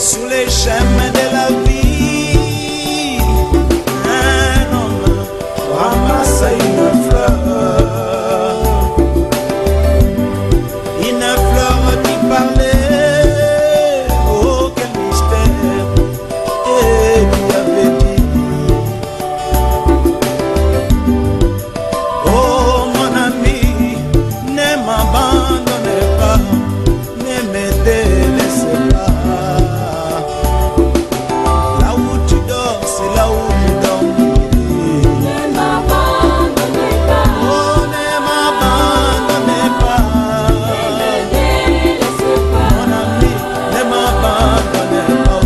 Sur les chemins de la vie, un homme ramasse une fleur qui parlait. Oh, quel mystère! Et lui avait dit: oh mon ami, ne m'abandonnez pas, ne me délaissez pas. Là où tu dors, c'est là où je dormirai. Ne m'abandonnez pas. Oh, ne m'abandonnez pas. Ne me délaissez pas. Mon ami, ne m'abandonnez pas.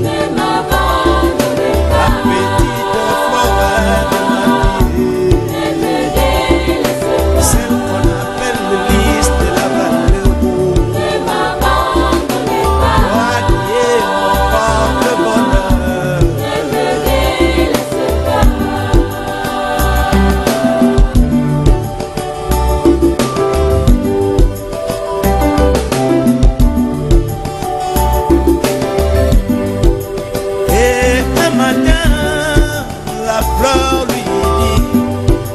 Ne m'abandonnez pas. La petite fleur de ma vie. Ne me délaissez pas. Celle qu'on appelle le lys de la vallée. Ne m'abandonnez pas. Toi qui es mon porte-bonheur. Ne me délaissez pas. Et un matin, la fleur lui dit: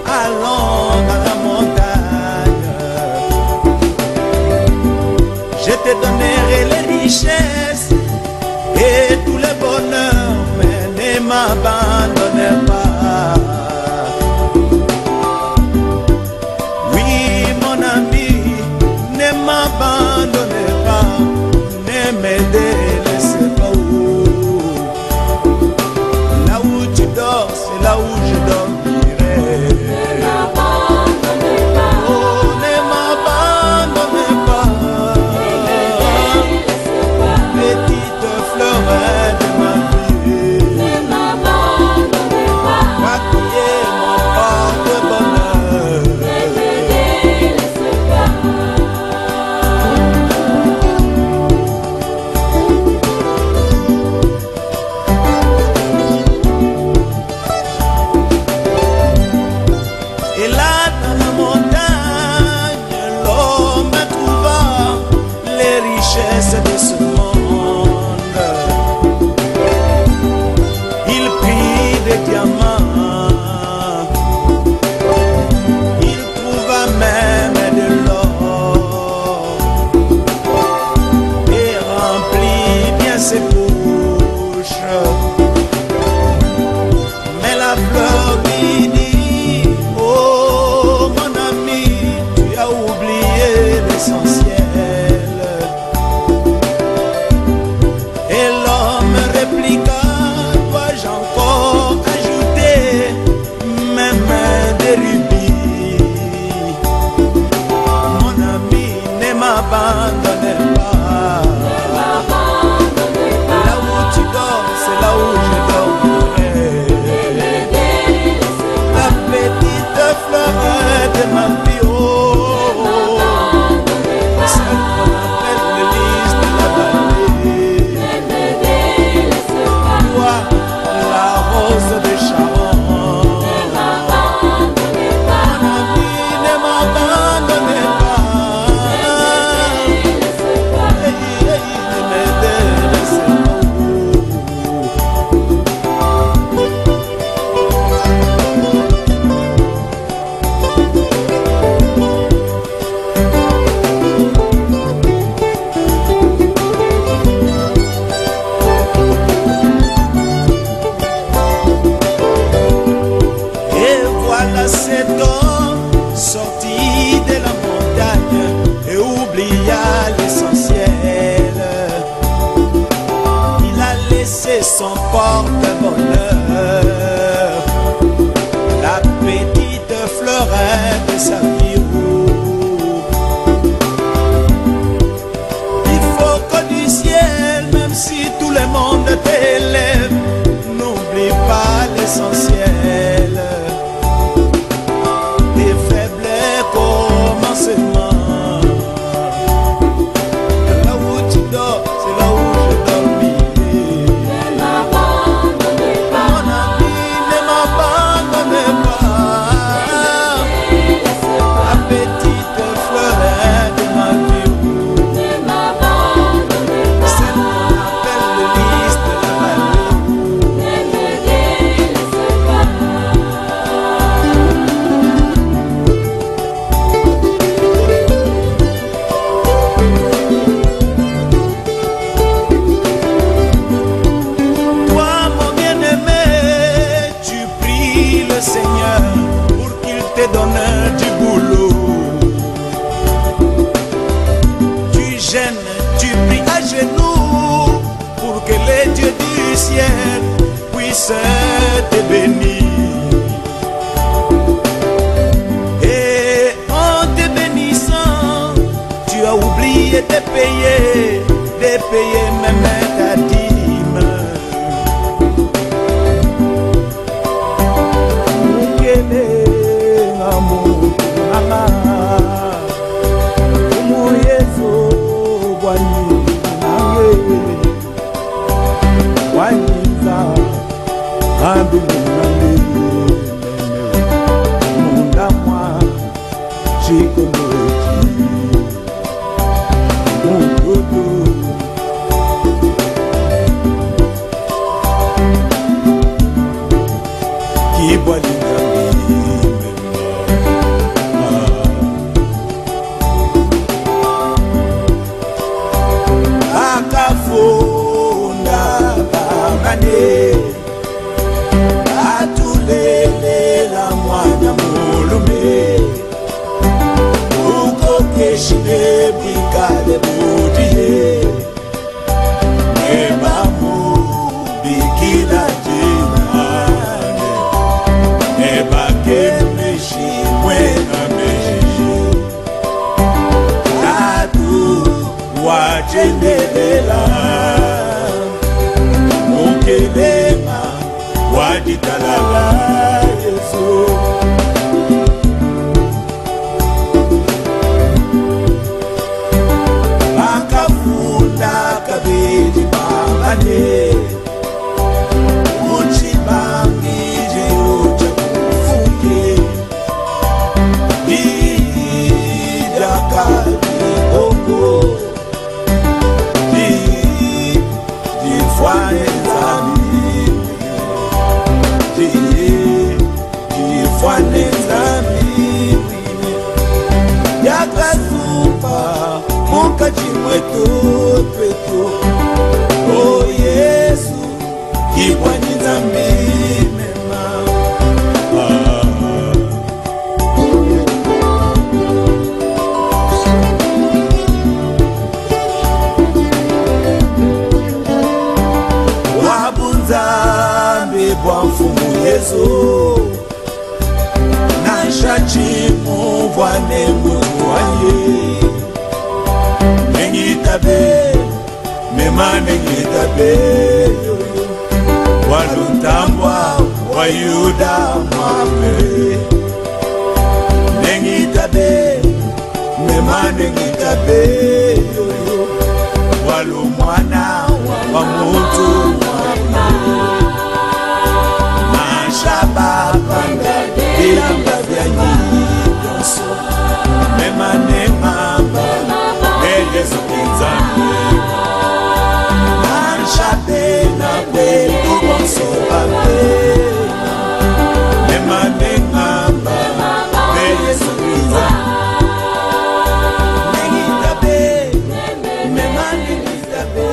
allons dans la montagne, je te donnerai les richesses et tout le bonheur, mais ne m'abandonnez pas. Oui, mon ami, ne m'abandonnez pas, ne me délaissez pas. Là où tu dors, c'est là où je dormirai. Ne m'abandonnez pas. Oh, ne m'abandonnez pas. Petite fleur de ma vie. Ne m'abandonnez pas. Toi qui es mon porte-bonheur. Ne me délaissez pas. Et là dans la montagne, l'homme trouva les richesses de ce monde. Il prit des diamants, il trouva même de l'or et remplit bien ses poches. Mais la fleur lui dit: oh mon ami, tu as oublié l'essentiel. Et l'homme répliqua: dois-je encore ajouter même des rubis? Mon ami, ne m'abandonnez pas. Là où tu dors, c'est là où je dormirai. La petite fleur de ma vie, oh, celle qu'on appelle le lys de la vallée. Toi, la rose de Sharon. Mon ami, ne m'abandonnez pas. Ne me délaissez pas. Et voilà cet homme sorti de la montagne et oublia l'essentiel. Il a laissé son porte-bonheur, la petite fleurette de sa vie. Il faut que du ciel, même si tout le monde t'élève, n'oublie pas l'essentiel. Des faibles commencements. Là où tu dors, c'est là où je dormirai. Ne m'abandonnez pas. Mon ami, ne m'abandonnez pas. La petite fleur de ma vie. Ne m'abandonnez pas. Celle qu'on appelle le te donne du boulot. Tu gênes, tu pries à genoux pour que les dieux du ciel puissent te bénir. Et en te bénissant, tu as oublié de payer même ta dîme. Oh Yesu, kibwani nzambi mema. Wabunzambi bwa mfumu Yesu, na shachimu bwane mutuwaye. Nengitabe, mema nengitabe, waluntambwa wa Yuda mwape. Nengitabe, mema nengitabe, walumwana wa muntu mwape. Mashaba panga, ilamba vya nyidonso, mema nemamba, Yesu kinzambe Anshabe na kwetu bonso babe Mema nengamba Yesu kinzambe Nengitabe Mema nengitabe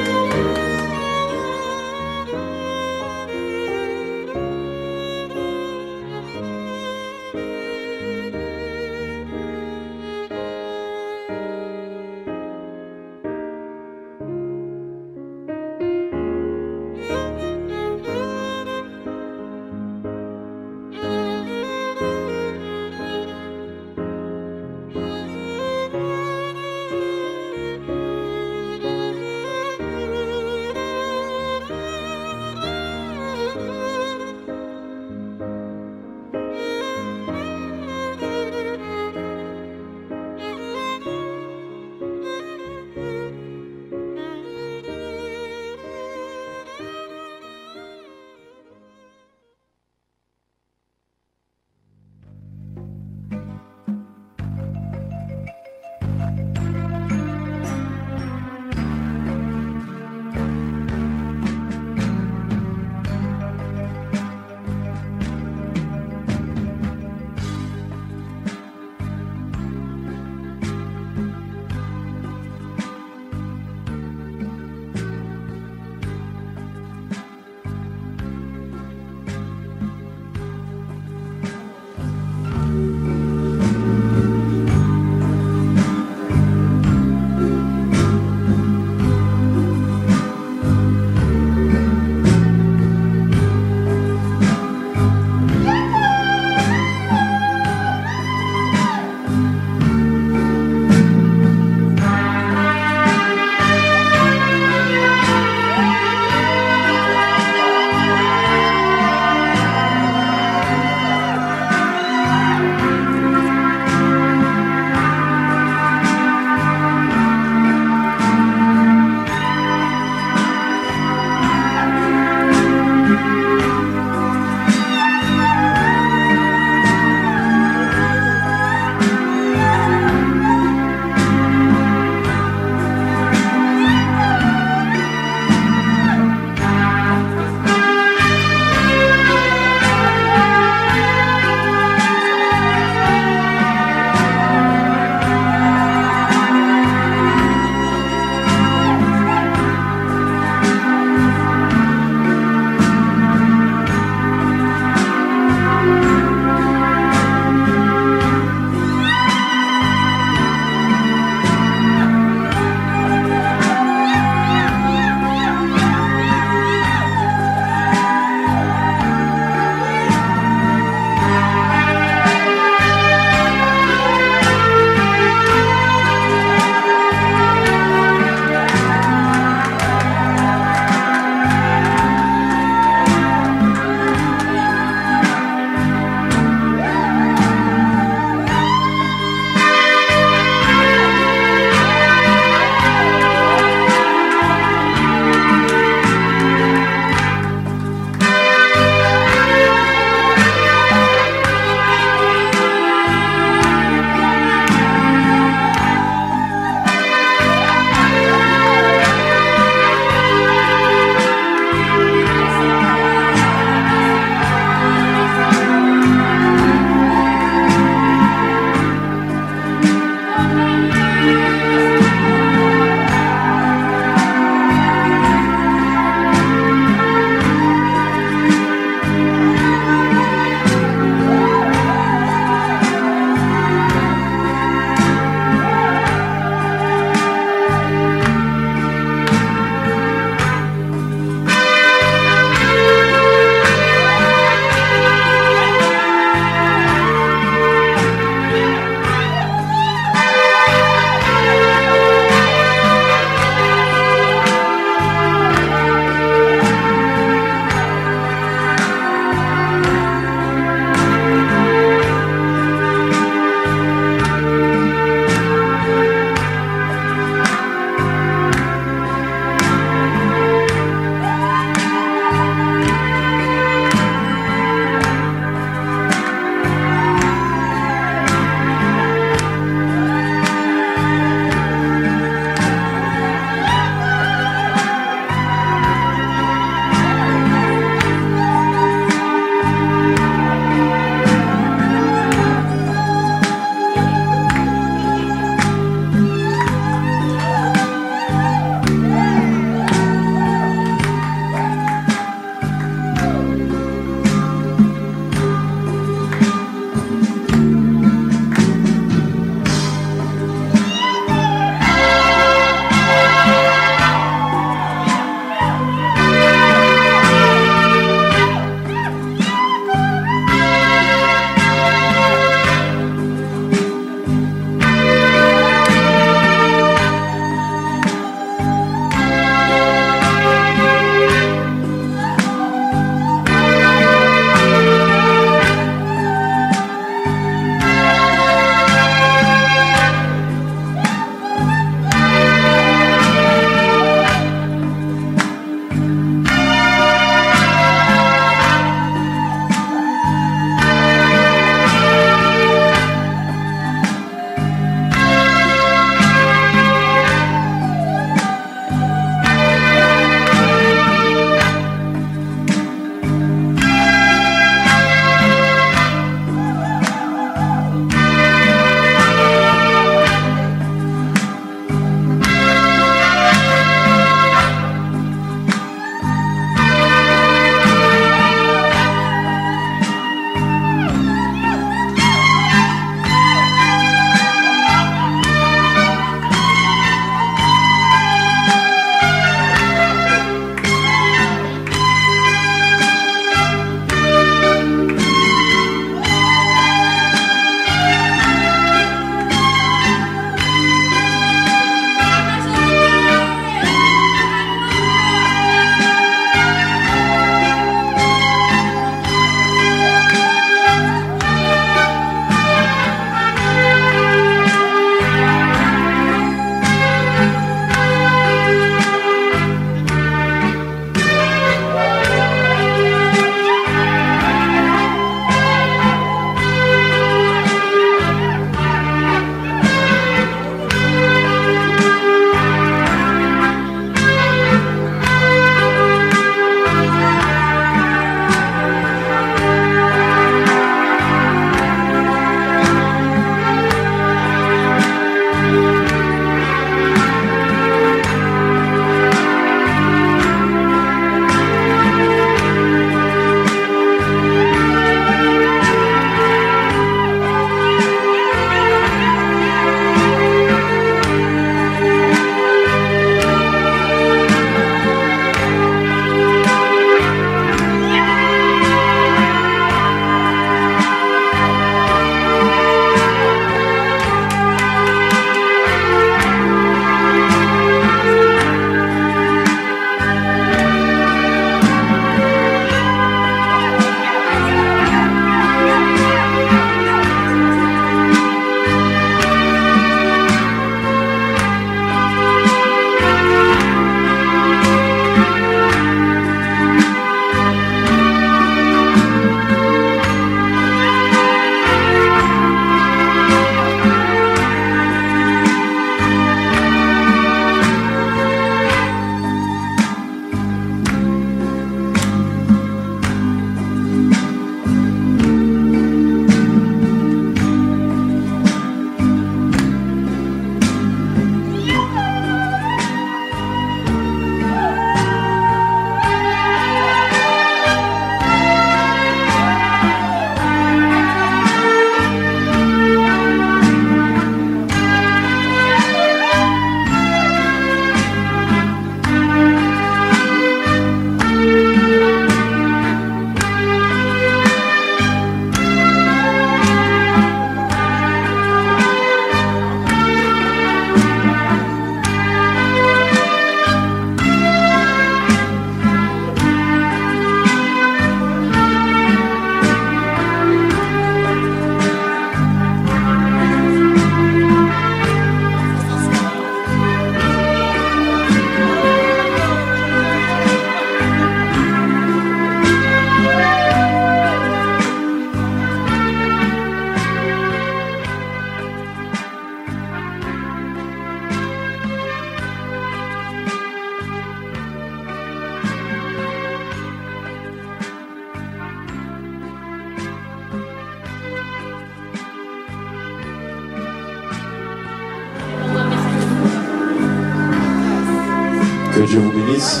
Que Dieu vous bénisse.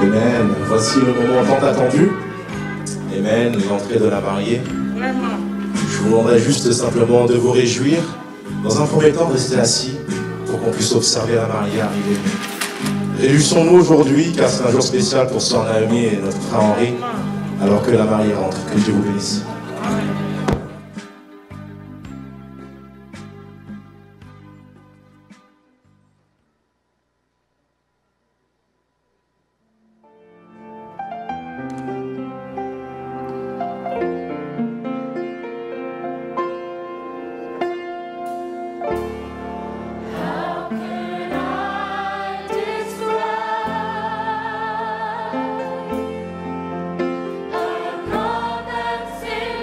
Amen. Voici le moment tant attendu. Amen. L'entrée de la mariée. Je vous demanderai juste simplement de vous réjouir. Dans un premier temps, restez assis pour qu'on puisse observer la mariée arriver. Réjouissons-nous aujourd'hui car c'est un jour spécial pour Sœur Naomi et notre frère Henri alors que la mariée rentre. Que Dieu vous bénisse. Sing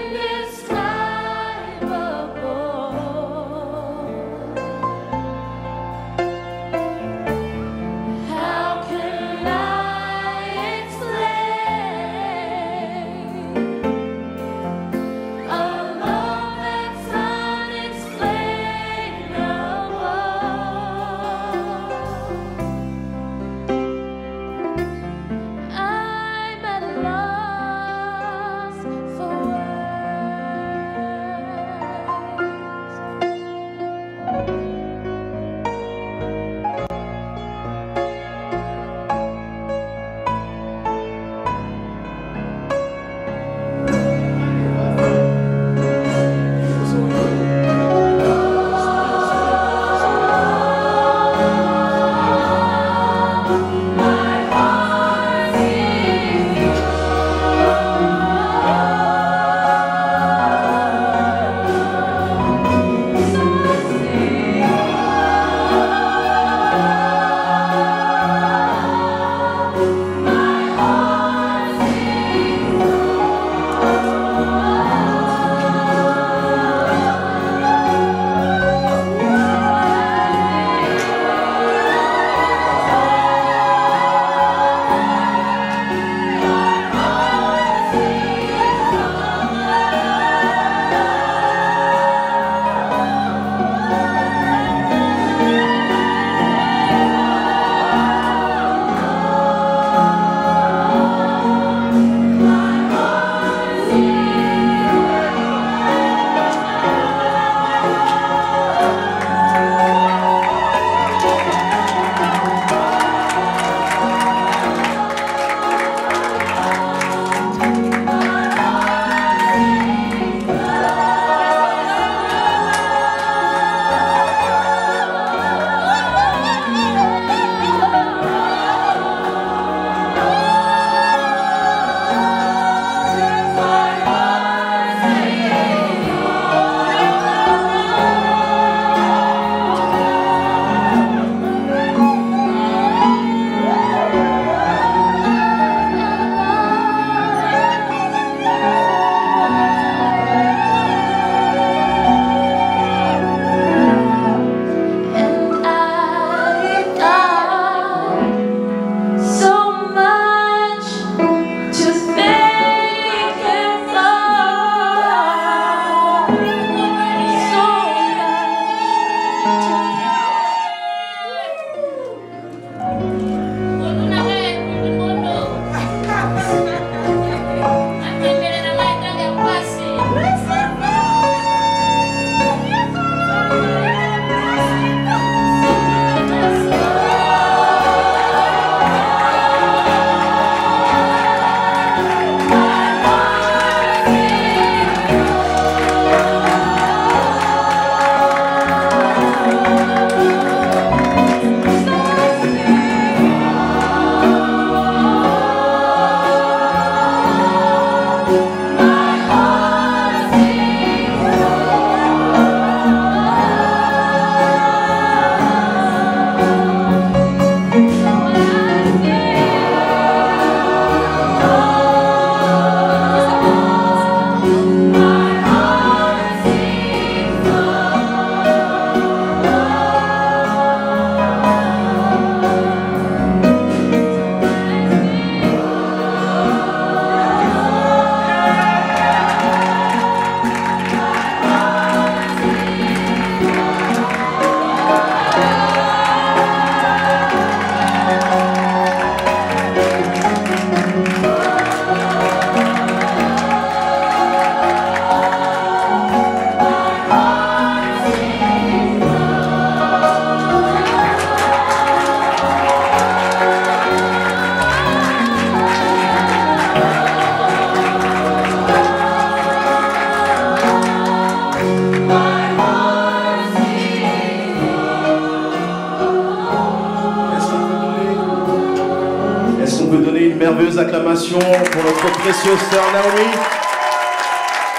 merveilleuse acclamation pour notre précieuse sœur Naomi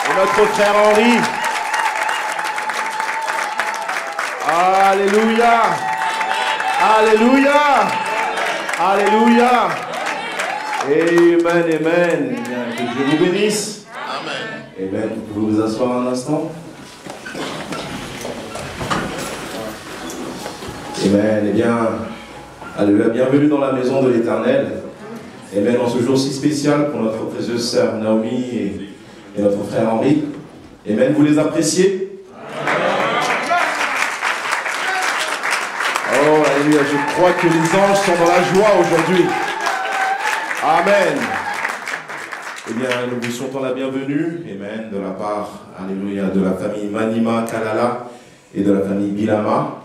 et notre frère Henri. Alléluia. Alléluia. Alléluia. Amen, amen. Que Dieu vous bénisse. Amen. Amen. Vous pouvez vous asseoir un instant. Amen. Eh bien, alléluia. Bienvenue dans la maison de l'Éternel. Amen. En ce jour si spécial pour notre précieuse sœur Naomi et notre frère Henri. Amen. Vous les appréciez? Oh, alléluia. Je crois que les anges sont dans la joie aujourd'hui. Amen. Eh bien, nous vous souhaitons la bienvenue. Amen. De la part, alléluia, de la famille Manima Kalala et de la famille Bilama.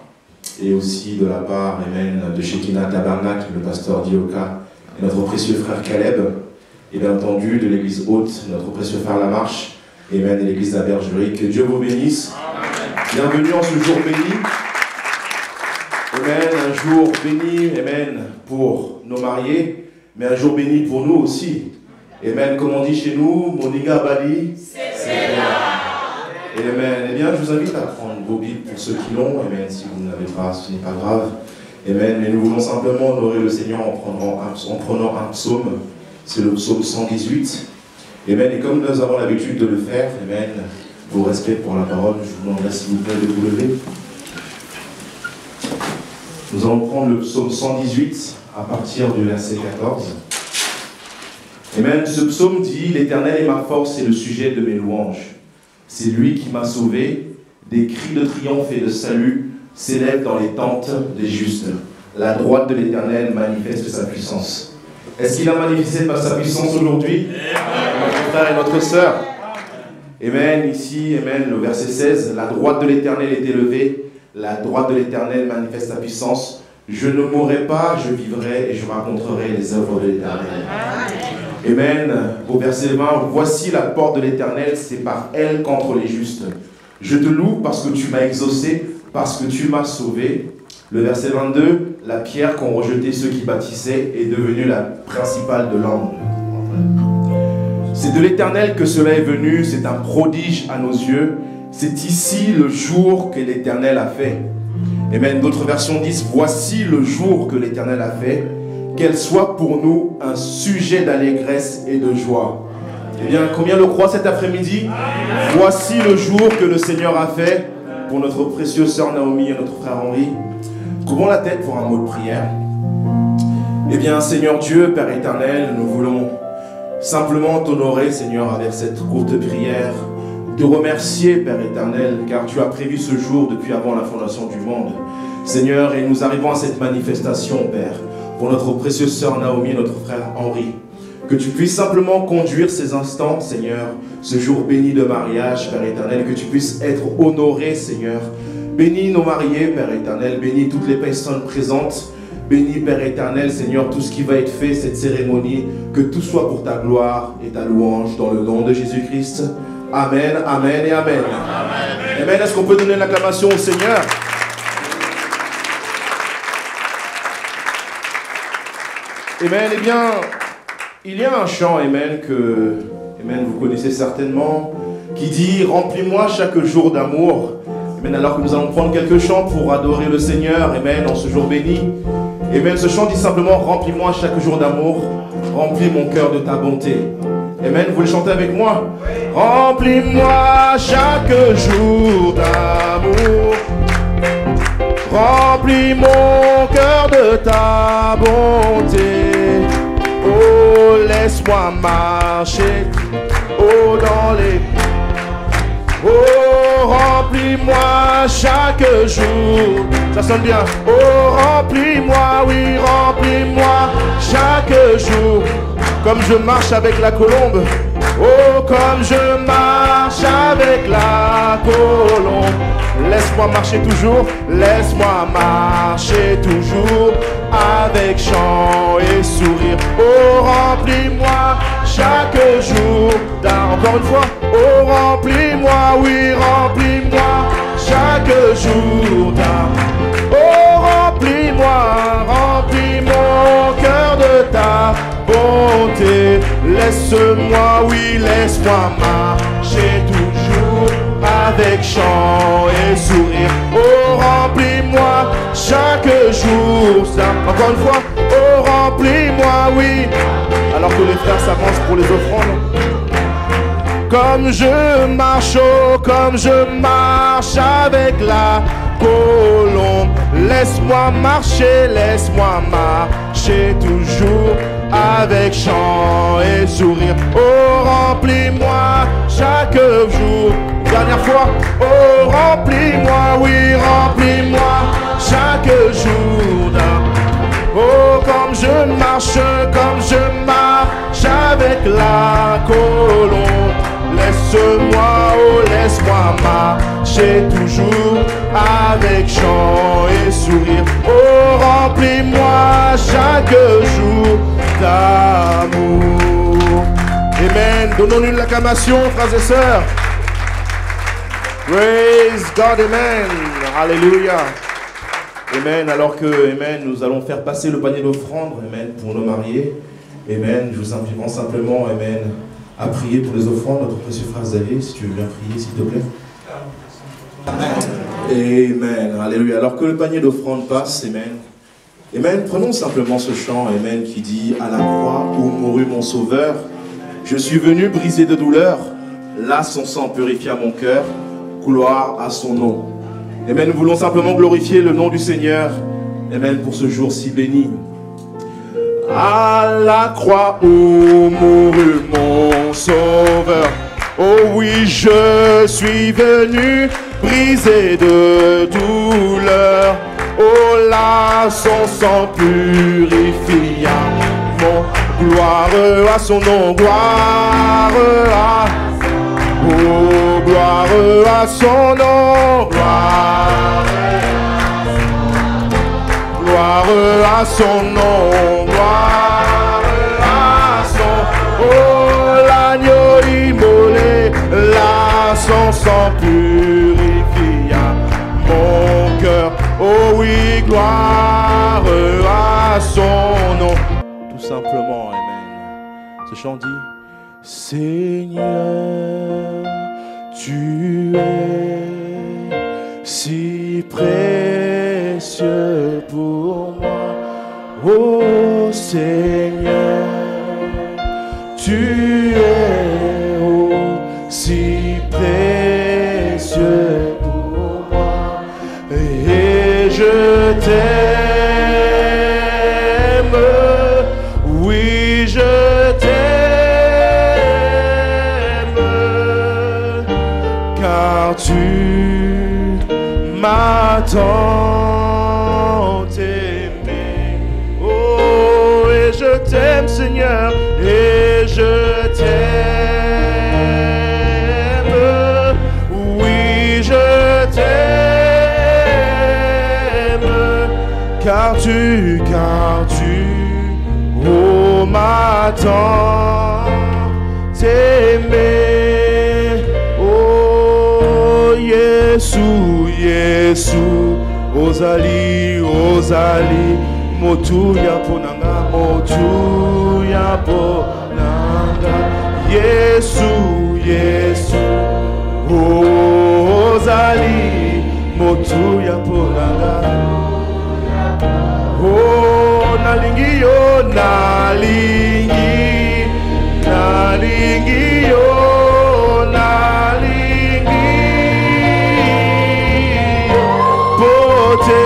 Et aussi de la part, amen, de Shekinah Tabernacle, le pasteur Dioka et notre précieux frère Caleb. Et bien entendu, de l'église haute, notre précieux frère Lamarche. Amen. Et l'église de la Bergerie. Que Dieu vous bénisse. Amen. Bienvenue en ce jour béni. Amen. Un jour béni, amen, pour nos mariés. Mais un jour béni pour nous aussi. Amen. Comme on dit chez nous, Moninga Bali, c'est là. Amen. Eh bien, je vous invite à prendre vos Bibles pour ceux qui l'ont. Amen. Si vous ne l'avez pas, ce n'est pas grave. Amen. Mais nous voulons simplement honorer le Seigneur en prenant un psaume. C'est le psaume 118. Amen. Et comme nous avons l'habitude de le faire, amen, pour respect pour la parole, je vous demanderai s'il vous plaît de vous lever. Nous allons prendre le psaume 118. À partir du verset 14. Amen. Ce psaume dit: l'Éternel est ma force et le sujet de mes louanges. C'est lui qui m'a sauvé. Des cris de triomphe et de salut s'élèvent dans les tentes des justes. La droite de l'Éternel manifeste sa puissance. Est-ce qu'il a manifesté par sa puissance aujourd'hui? Notre frère et notre sœur. Amen. Ici, amen, le verset 16. La droite de l'Éternel est élevée. La droite de l'Éternel manifeste sa puissance. Je ne mourrai pas, je vivrai et je raconterai les œuvres de l'Éternel. Amen. Au verset 20, voici la porte de l'Éternel, c'est par elle qu'entrent les justes. Je te loue parce que tu m'as exaucé, parce que tu m'as sauvé. Le verset 22, la pierre qu'ont rejetée ceux qui bâtissaient est devenue la principale de l'angle. C'est de l'Éternel que cela est venu, c'est un prodige à nos yeux. C'est ici le jour que l'Éternel a fait. Amen. D'autres versions disent: voici le jour que l'Éternel a fait, qu'elle soit pour nous un sujet d'allégresse et de joie. Eh bien, combien le croient cet après-midi? Voici le jour que le Seigneur a fait pour notre précieuse sœur Naomi et notre frère Henri. Couvrons la tête pour un mot de prière. Eh bien, Seigneur Dieu, Père éternel, nous voulons simplement t'honorer, Seigneur, avec cette courte prière. Te remercier, Père éternel, car tu as prévu ce jour depuis avant la fondation du monde. Seigneur, et nous arrivons à cette manifestation, Père, pour notre précieuse sœur Naomi et notre frère Henri. Que tu puisses simplement conduire ces instants, Seigneur, ce jour béni de mariage, Père éternel, que tu puisses être honoré, Seigneur. Bénis nos mariés, Père éternel, bénis toutes les personnes présentes. Bénis, Père éternel, Seigneur, tout ce qui va être fait, cette cérémonie, que tout soit pour ta gloire et ta louange, dans le nom de Jésus-Christ. Amen, amen et amen. Amen. Amen. Est-ce qu'on peut donner l'acclamation au Seigneur? Amen. Eh bien, il y a un chant, amen, que amen, vous connaissez certainement, qui dit: remplis-moi chaque jour d'amour. Amen. Alors que nous allons prendre quelques chants pour adorer le Seigneur, amen, en ce jour béni. Amen. Ce chant dit simplement: remplis-moi chaque jour d'amour, remplis mon cœur de ta bonté. Amen, vous le chantez avec moi? Remplis-moi chaque jour d'amour, remplis mon cœur de ta bonté. Oh, laisse-moi marcher, oh, dans les... Oh, remplis-moi chaque jour. Ça sonne bien. Oh, remplis-moi, oui, remplis-moi chaque jour. Comme je marche avec la colombe. Oh, comme je marche avec la colombe. Laisse-moi marcher toujours. Laisse-moi marcher toujours. Avec chant et sourire. Oh, remplis-moi chaque jour. Encore une fois. Oh, remplis-moi, oui, remplis-moi chaque jour. Oh, remplis-moi, remplis mon cœur de ta bonté. laisse-moi, oui, laisse-moi marcher toujours avec chant et sourire. Oh, remplis-moi chaque jour. Ça, encore une fois, oh, remplis-moi, oui. Alors que les frères s'avancent pour les offrandes. Comme je marche, oh, comme je marche avec la colombe. Laisse-moi marcher toujours avec chant et sourire. Oh, remplis-moi chaque jour. Dernière fois. Oh, remplis-moi, oui, remplis-moi chaque jour. Oh, comme je marche avec la colombe. Laisse-moi, oh, laisse-moi marcher toujours avec chant et sourire. Oh, remplis-moi chaque jour d'amour. Amen. Donnons-nous une acclamation, frères et sœurs. Praise God, amen. Alléluia. Amen. Alors que, amen, nous allons faire passer le panier d'offrande, amen, pour nos mariés. Amen. Je vous invite simplement, amen, à prier pour les offrandes. Notre précieux frère Xavier, si tu veux bien prier, s'il te plaît. Amen. Alléluia. Alors que le panier d'offrande passe, amen. Amen. Prenons simplement ce chant, amen, qui dit: à la croix où mourut mon sauveur, je suis venu briser de douleur. Là, son sang purifia mon cœur. Gloire à son nom. Amen. Nous voulons simplement glorifier le nom du Seigneur. Amen. Pour ce jour si béni. À la croix où mourut mon sauveur, oh oui, je suis venu briser de douleur. Oh là, son sang purifia mon gloire à son nom, gloire à, oh, gloire à son nom, gloire à son nom, gloire à son, oh, l'agneau immolé, là son sang purifia mon cœur, oh oui, gloire à son nom. Tout simplement, amen. Ce chant dit: Seigneur, tu es si précieux pour moi. Oh Seigneur, tu es si précieux pour moi. Et je t'aime, oui je t'aime, car tu m'as tant aimé. Oh, et je t'aime Seigneur, et je t'aime, oui je t'aime, car tu, oh, m'as tant aimé. Oh, Yesu, ozali, motu ya ponanga, Yesu, ozali, motu ya ponanga. Oh, nalingi yo, nalingi yo, pote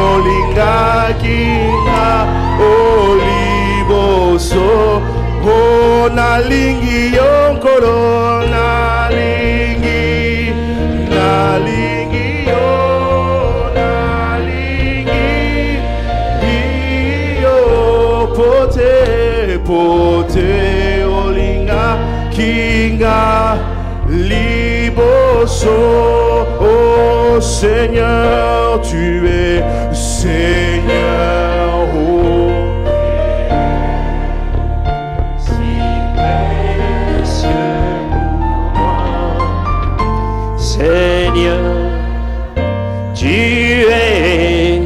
olingaki na oliboso. Oh, nalingi yo nkolo, nalingi yo, pote olinga kinga liboso. Oh Seigneur, tu es Seigneur. Oh, si précieux pour moi. Seigneur, tu es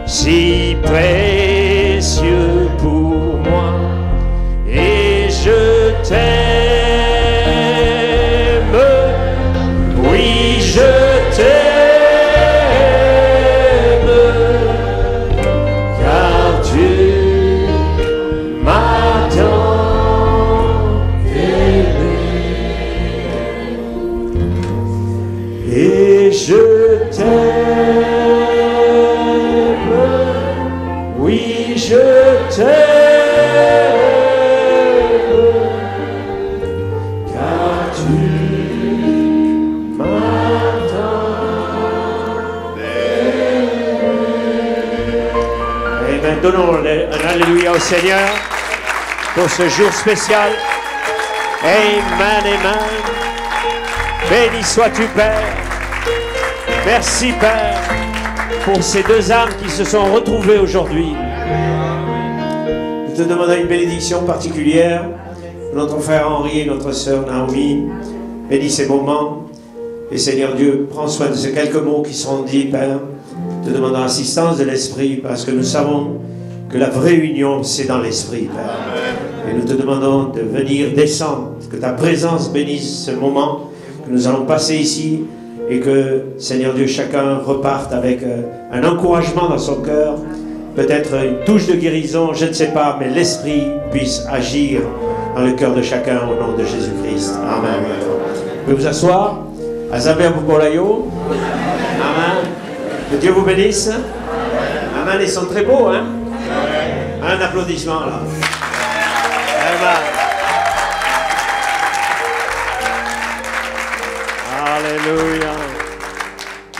si précieux pour moi. oui, je t'aime, car tu m'attends. Amen. Donnons un alléluia au Seigneur pour ce jour spécial. Amen, amen. Béni sois-tu, Père. Merci, Père, pour ces deux âmes qui se sont retrouvées aujourd'hui. Nous te demandons une bénédiction particulière pour notre frère Henri et notre sœur Naomi. Bénis ces moments. Et Seigneur Dieu, prends soin de ces quelques mots qui seront dits, Père. Te demandons l'assistance de l'Esprit, parce que nous savons que la vraie union, c'est dans l'Esprit, Père. Et nous te demandons de venir descendre, que ta présence bénisse ce moment que nous allons passer ici, et que, Seigneur Dieu, chacun reparte avec un encouragement dans son cœur, peut-être une touche de guérison, je ne sais pas, mais l'Esprit puisse agir dans le cœur de chacun au nom de Jésus-Christ. Amen. Vous pouvez vous asseoir. Azabe Abukolayo. Amen. Que Dieu vous bénisse. Amen. Ils sont très beaux, hein? Un applaudissement, là. Amen. Alléluia.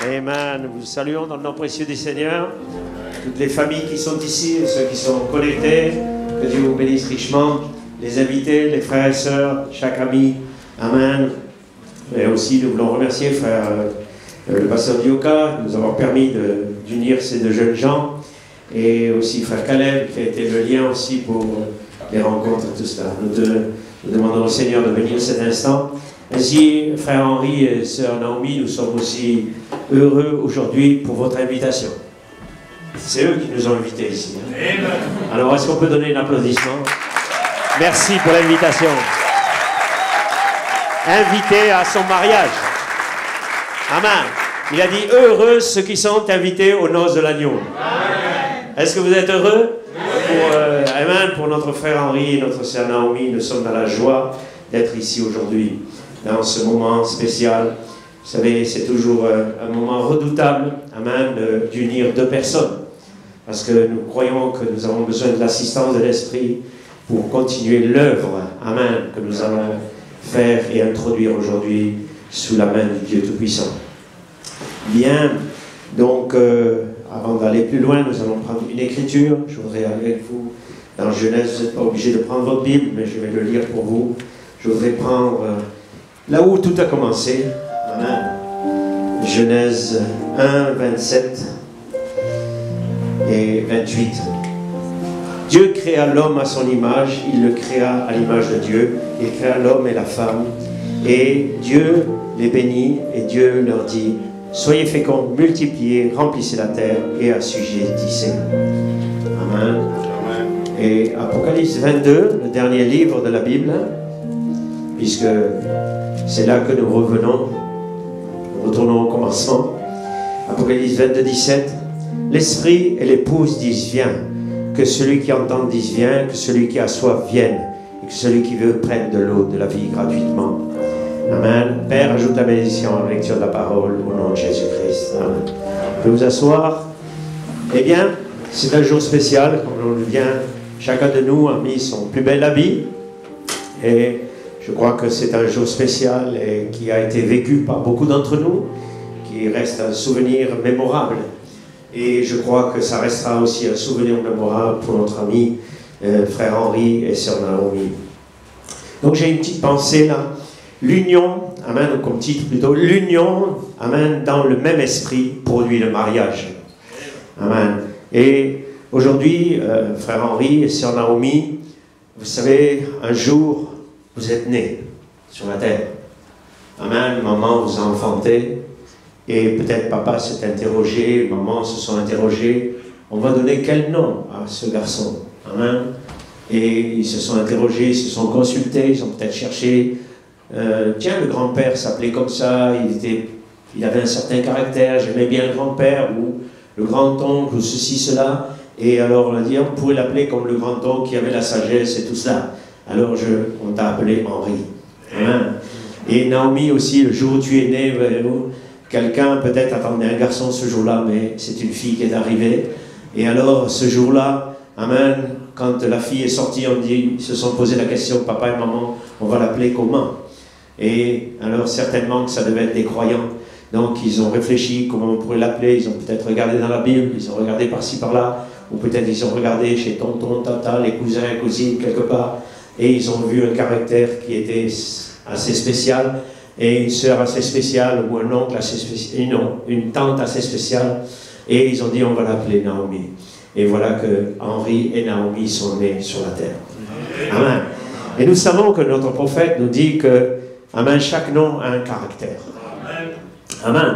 Amen. Nous vous saluons dans le nom précieux du Seigneur. Toutes les familles qui sont ici, et ceux qui sont connectés, que Dieu vous bénisse richement. Les invités, les frères et sœurs, chaque ami. Amen. Et aussi, nous voulons remercier frère le pasteur Dioka de nous avoir permis d'unir ces deux jeunes gens. Et aussi frère Caleb qui a été le lien aussi pour les rencontres et tout cela. Nous demandons au Seigneur de bénir cet instant. Ainsi, frère Henri et sœur Naomi, nous sommes aussi heureux aujourd'hui pour votre invitation. C'est eux qui nous ont invités ici. Hein. Alors, est-ce qu'on peut donner un applaudissement? Merci pour l'invitation. Invité à son mariage. Amen. Il a dit heureux ceux qui sont invités aux noces de l'agneau. Est-ce que vous êtes heureux? Amen. Pour notre frère Henri et notre sœur Naomi, nous sommes dans la joie d'être ici aujourd'hui, dans ce moment spécial. Vous savez, c'est toujours un moment redoutable, amen, d'unir deux personnes. Parce que nous croyons que nous avons besoin de l'assistance de l'Esprit pour continuer l'œuvre, amen, que nous allons faire et introduire aujourd'hui sous la main du Dieu Tout-Puissant. Bien, donc, avant d'aller plus loin, nous allons prendre une écriture. Je voudrais avec vous, dans Genèse, vous n'êtes pas obligé de prendre votre Bible, mais je vais le lire pour vous. Je voudrais prendre là où tout a commencé. Amen. Genèse 1, 27 et 28. Dieu créa l'homme à son image, il le créa à l'image de Dieu. Il créa l'homme et la femme. Et Dieu les bénit, et Dieu leur dit: soyez féconds, multipliez, remplissez la terre et assujettissez. Amen. Amen. Et Apocalypse 22, le dernier livre de la Bible, puisque c'est là que nous revenons, nous retournons au commencement. Apocalypse 22, 17. L'Esprit et l'épouse disent: viens. Que celui qui entend dise: viens. Que celui qui a soif vienne. Et que celui qui veut prenne de l'eau de la vie gratuitement. Amen. Père, ajoute la bénédiction à la lecture de la parole au nom de Jésus-Christ. Amen. Vous pouvez vous asseoir. Eh bien, c'est un jour spécial. Comme on le vient, chacun de nous a mis son plus bel habit. Et je crois que c'est un jour spécial et qui a été vécu par beaucoup d'entre nous, qui reste un souvenir mémorable. Et je crois que ça restera aussi un souvenir mémorable pour notre ami frère Henri et sœur Naomi. Donc j'ai une petite pensée là. L'union, amen, comme titre plutôt, l'union, amen, dans le même esprit produit le mariage. Amen. Et aujourd'hui, frère Henri et sœur Naomi, vous savez, un jour, vous êtes nés sur la terre. Amen. Maman vous a enfanté. Et peut-être papa s'est interrogé, maman se sont interrogés. On va donner quel nom à ce garçon? Amen. Et ils se sont interrogés, ils se sont consultés, ils ont peut-être cherché. Tiens, le grand-père s'appelait comme ça, il avait un certain caractère, j'aimais bien le grand-père, ou le grand-oncle, ou ceci, cela. Et alors on a dit, on pourrait l'appeler comme le grand-oncle qui avait la sagesse et tout cela. Alors on t'a appelé Henri. Amen. Et Naomi aussi, le jour où tu es né, quelqu'un peut-être attendait un garçon ce jour-là, mais c'est une fille qui est arrivée. Et alors, ce jour-là, amen, quand la fille est sortie, ils se sont posé la question, papa et maman, on va l'appeler comment? Et alors, certainement que ça devait être des croyants. Donc, ils ont réfléchi comment on pourrait l'appeler. Ils ont peut-être regardé dans la Bible, ils ont regardé par-ci, par-là, ou peut-être ils ont regardé chez tonton, tata, les cousins, cousines, quelque part, et ils ont vu un caractère qui était assez spécial, et une sœur assez spéciale, ou un oncle assez spécial, non, une tante assez spéciale, et ils ont dit on va l'appeler Naomi. Et voilà que Henri et Naomi sont nés sur la terre. Amen. Et nous savons que notre prophète nous dit que, amen, chaque nom a un caractère. Amen.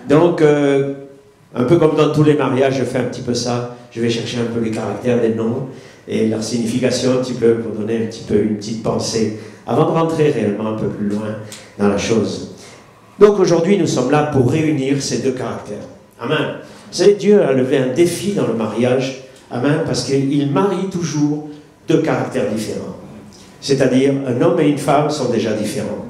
Donc, un peu comme dans tous les mariages, je fais un petit peu ça. Je vais chercher un peu les caractères des noms et leur signification un petit peu pour donner un petit peu une petite pensée avant de rentrer réellement un peu plus loin dans la chose. Donc aujourd'hui, nous sommes là pour réunir ces deux caractères. Amen. Vous savez, Dieu a levé un défi dans le mariage. Amen. Parce qu'il marie toujours deux caractères différents. C'est-à-dire, un homme et une femme sont déjà différents.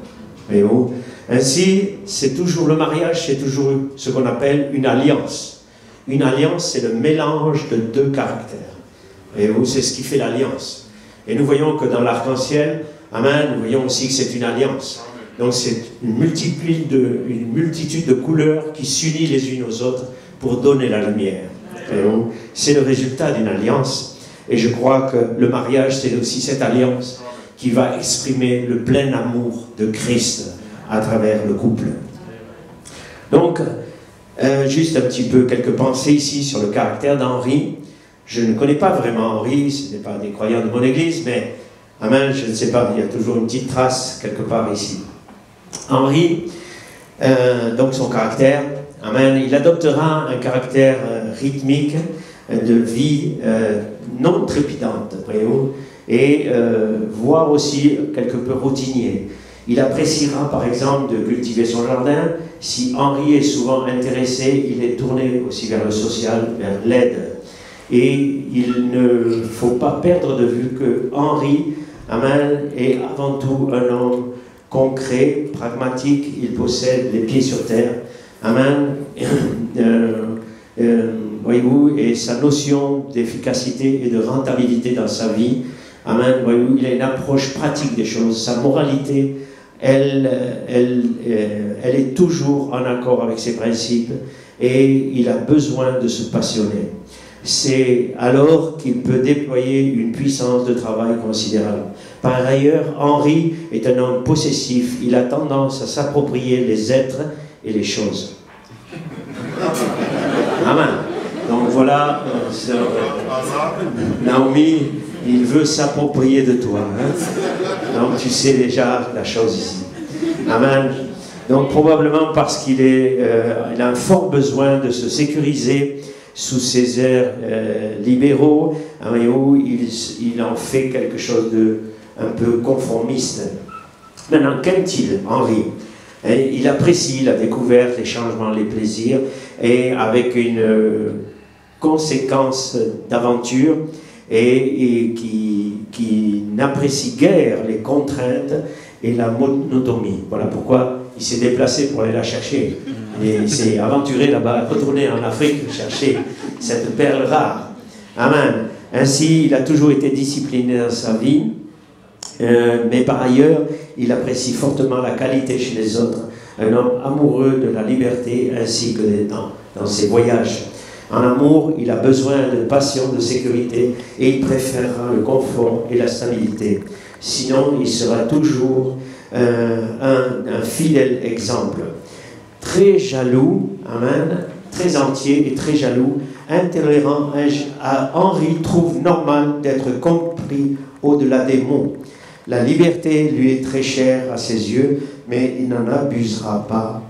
Voyez-vous? Ainsi, c'est toujours le mariage, c'est toujours ce qu'on appelle une alliance. Une alliance, c'est le mélange de deux caractères. Et c'est ce qui fait l'alliance. Et nous voyons que dans l'arc-en-ciel, amen, nous voyons aussi que c'est une alliance. Donc c'est une multitude de couleurs qui s'unissent les unes aux autres pour donner la lumière. C'est le résultat d'une alliance. Et je crois que le mariage, c'est aussi cette alliance qui va exprimer le plein amour de Christ à travers le couple. Donc, juste un petit peu quelques pensées ici sur le caractère d'Henri. Je ne connais pas vraiment Henri, ce n'est pas des croyants de mon église, mais, amen, je ne sais pas, il y a toujours une petite trace quelque part ici. Henri, donc son caractère, amen, il adoptera un caractère rythmique, de vie non trépidante, voyez-vous, et voire aussi quelque peu routinier. Il appréciera par exemple de cultiver son jardin. Si Henri est souvent intéressé, il est tourné aussi vers le social, vers l'aide. Et il ne faut pas perdre de vue que Henri, amen, est avant tout un homme concret, pragmatique. Il possède les pieds sur terre, amen. Voyez-vous, et sa notion d'efficacité et de rentabilité dans sa vie, amen. Voyez-vous, il a une approche pratique des choses. Sa moralité, elle est toujours en accord avec ses principes et il a besoin de se passionner. C'est alors qu'il peut déployer une puissance de travail considérable. Par ailleurs, Henri est un homme possessif. Il a tendance à s'approprier les êtres et les choses. Amen. Donc voilà, Naomi, il veut s'approprier de toi. Hein? Donc tu sais déjà la chose ici. Amen. Donc probablement parce qu'il a un fort besoin de se sécuriser sous ses airs libéraux, où il en fait quelque chose de un peu conformiste. Maintenant, qu'aime-t-il, Henri? Il apprécie la découverte, les changements, les plaisirs, et avec une conséquence d'aventure, et qui n'apprécie guère les contraintes et la monotonie. Voilà pourquoi il s'est déplacé pour aller la chercher. Et il s'est aventuré là-bas, retourné en Afrique, chercher cette perle rare. Amen. Ainsi, il a toujours été discipliné dans sa vie, mais par ailleurs, il apprécie fortement la qualité chez les autres, un homme amoureux de la liberté ainsi que dans ses voyages. En amour, il a besoin de passion, de sécurité, et il préférera le confort et la stabilité. Sinon, il sera toujours un fidèle exemple. Très jaloux, amen, très entier et très jaloux, intolérant, Henri trouve normal d'être compris au-delà des mots. La liberté lui est très chère à ses yeux, mais il n'en abusera pas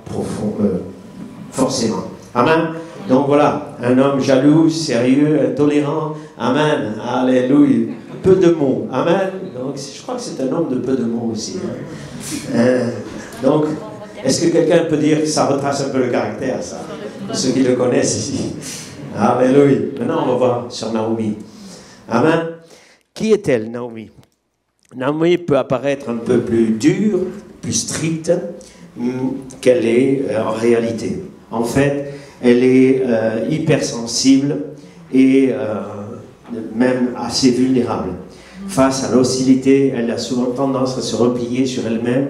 forcément. Amen. Donc voilà, un homme jaloux, sérieux, intolérant, amen, alléluia, peu de mots, amen. Donc je crois que c'est un homme de peu de mots aussi. Hein. Donc, est-ce que quelqu'un peut dire que ça retrace un peu le caractère, ça? Ceux qui le connaissent ici. Alléluia. Maintenant, on va voir sur Naomi. Amen. Qui est-elle, Naomi? Naomi peut apparaître un peu plus dure, plus stricte, qu'elle est en réalité. En fait, elle est hypersensible et même assez vulnérable. Face à l'hostilité, elle a souvent tendance à se replier sur elle-même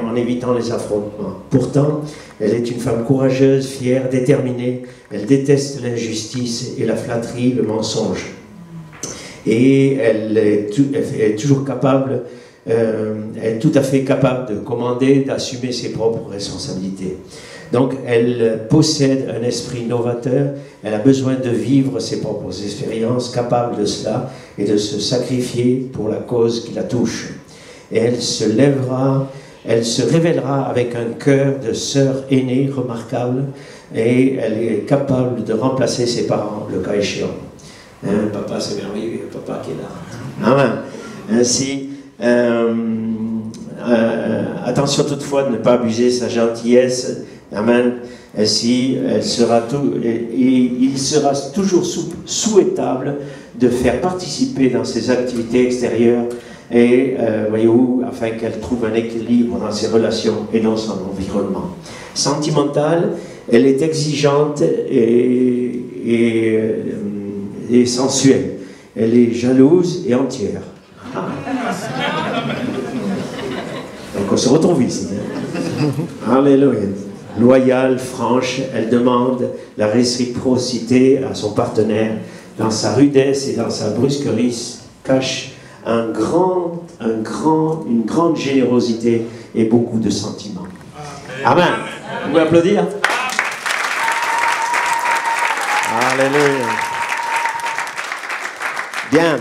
en évitant les affrontements. Pourtant, elle est une femme courageuse, fière, déterminée. Elle déteste l'injustice et la flatterie, le mensonge. Et elle est toujours capable, elle est tout à fait capable de commander, d'assumer ses propres responsabilités. Donc, elle possède un esprit novateur, elle a besoin de vivre ses propres expériences, capable de cela et de se sacrifier pour la cause qui la touche. Et elle se lèvera, elle se révélera avec un cœur de sœur aînée remarquable et elle est capable de remplacer ses parents, le cas échéant. Hein, papa, c'est merveilleux, papa qui est là. Amen. Ainsi, attention toutefois de ne pas abuser de sa gentillesse. Amen. Ainsi, il sera toujours souhaitable de faire participer dans ses activités extérieures et, voyez-vous, afin qu'elle trouve un équilibre dans ses relations et dans son environnement. Sentimentale, elle est exigeante et sensuelle. Elle est jalouse et entière. Donc on se retrouve ici. Alléluia. Loyale, franche, elle demande la réciprocité à son partenaire. Dans sa rudesse et dans sa brusquerie cache une grande générosité et beaucoup de sentiments. Amen. Vous pouvez applaudir? Alléluia. Bien.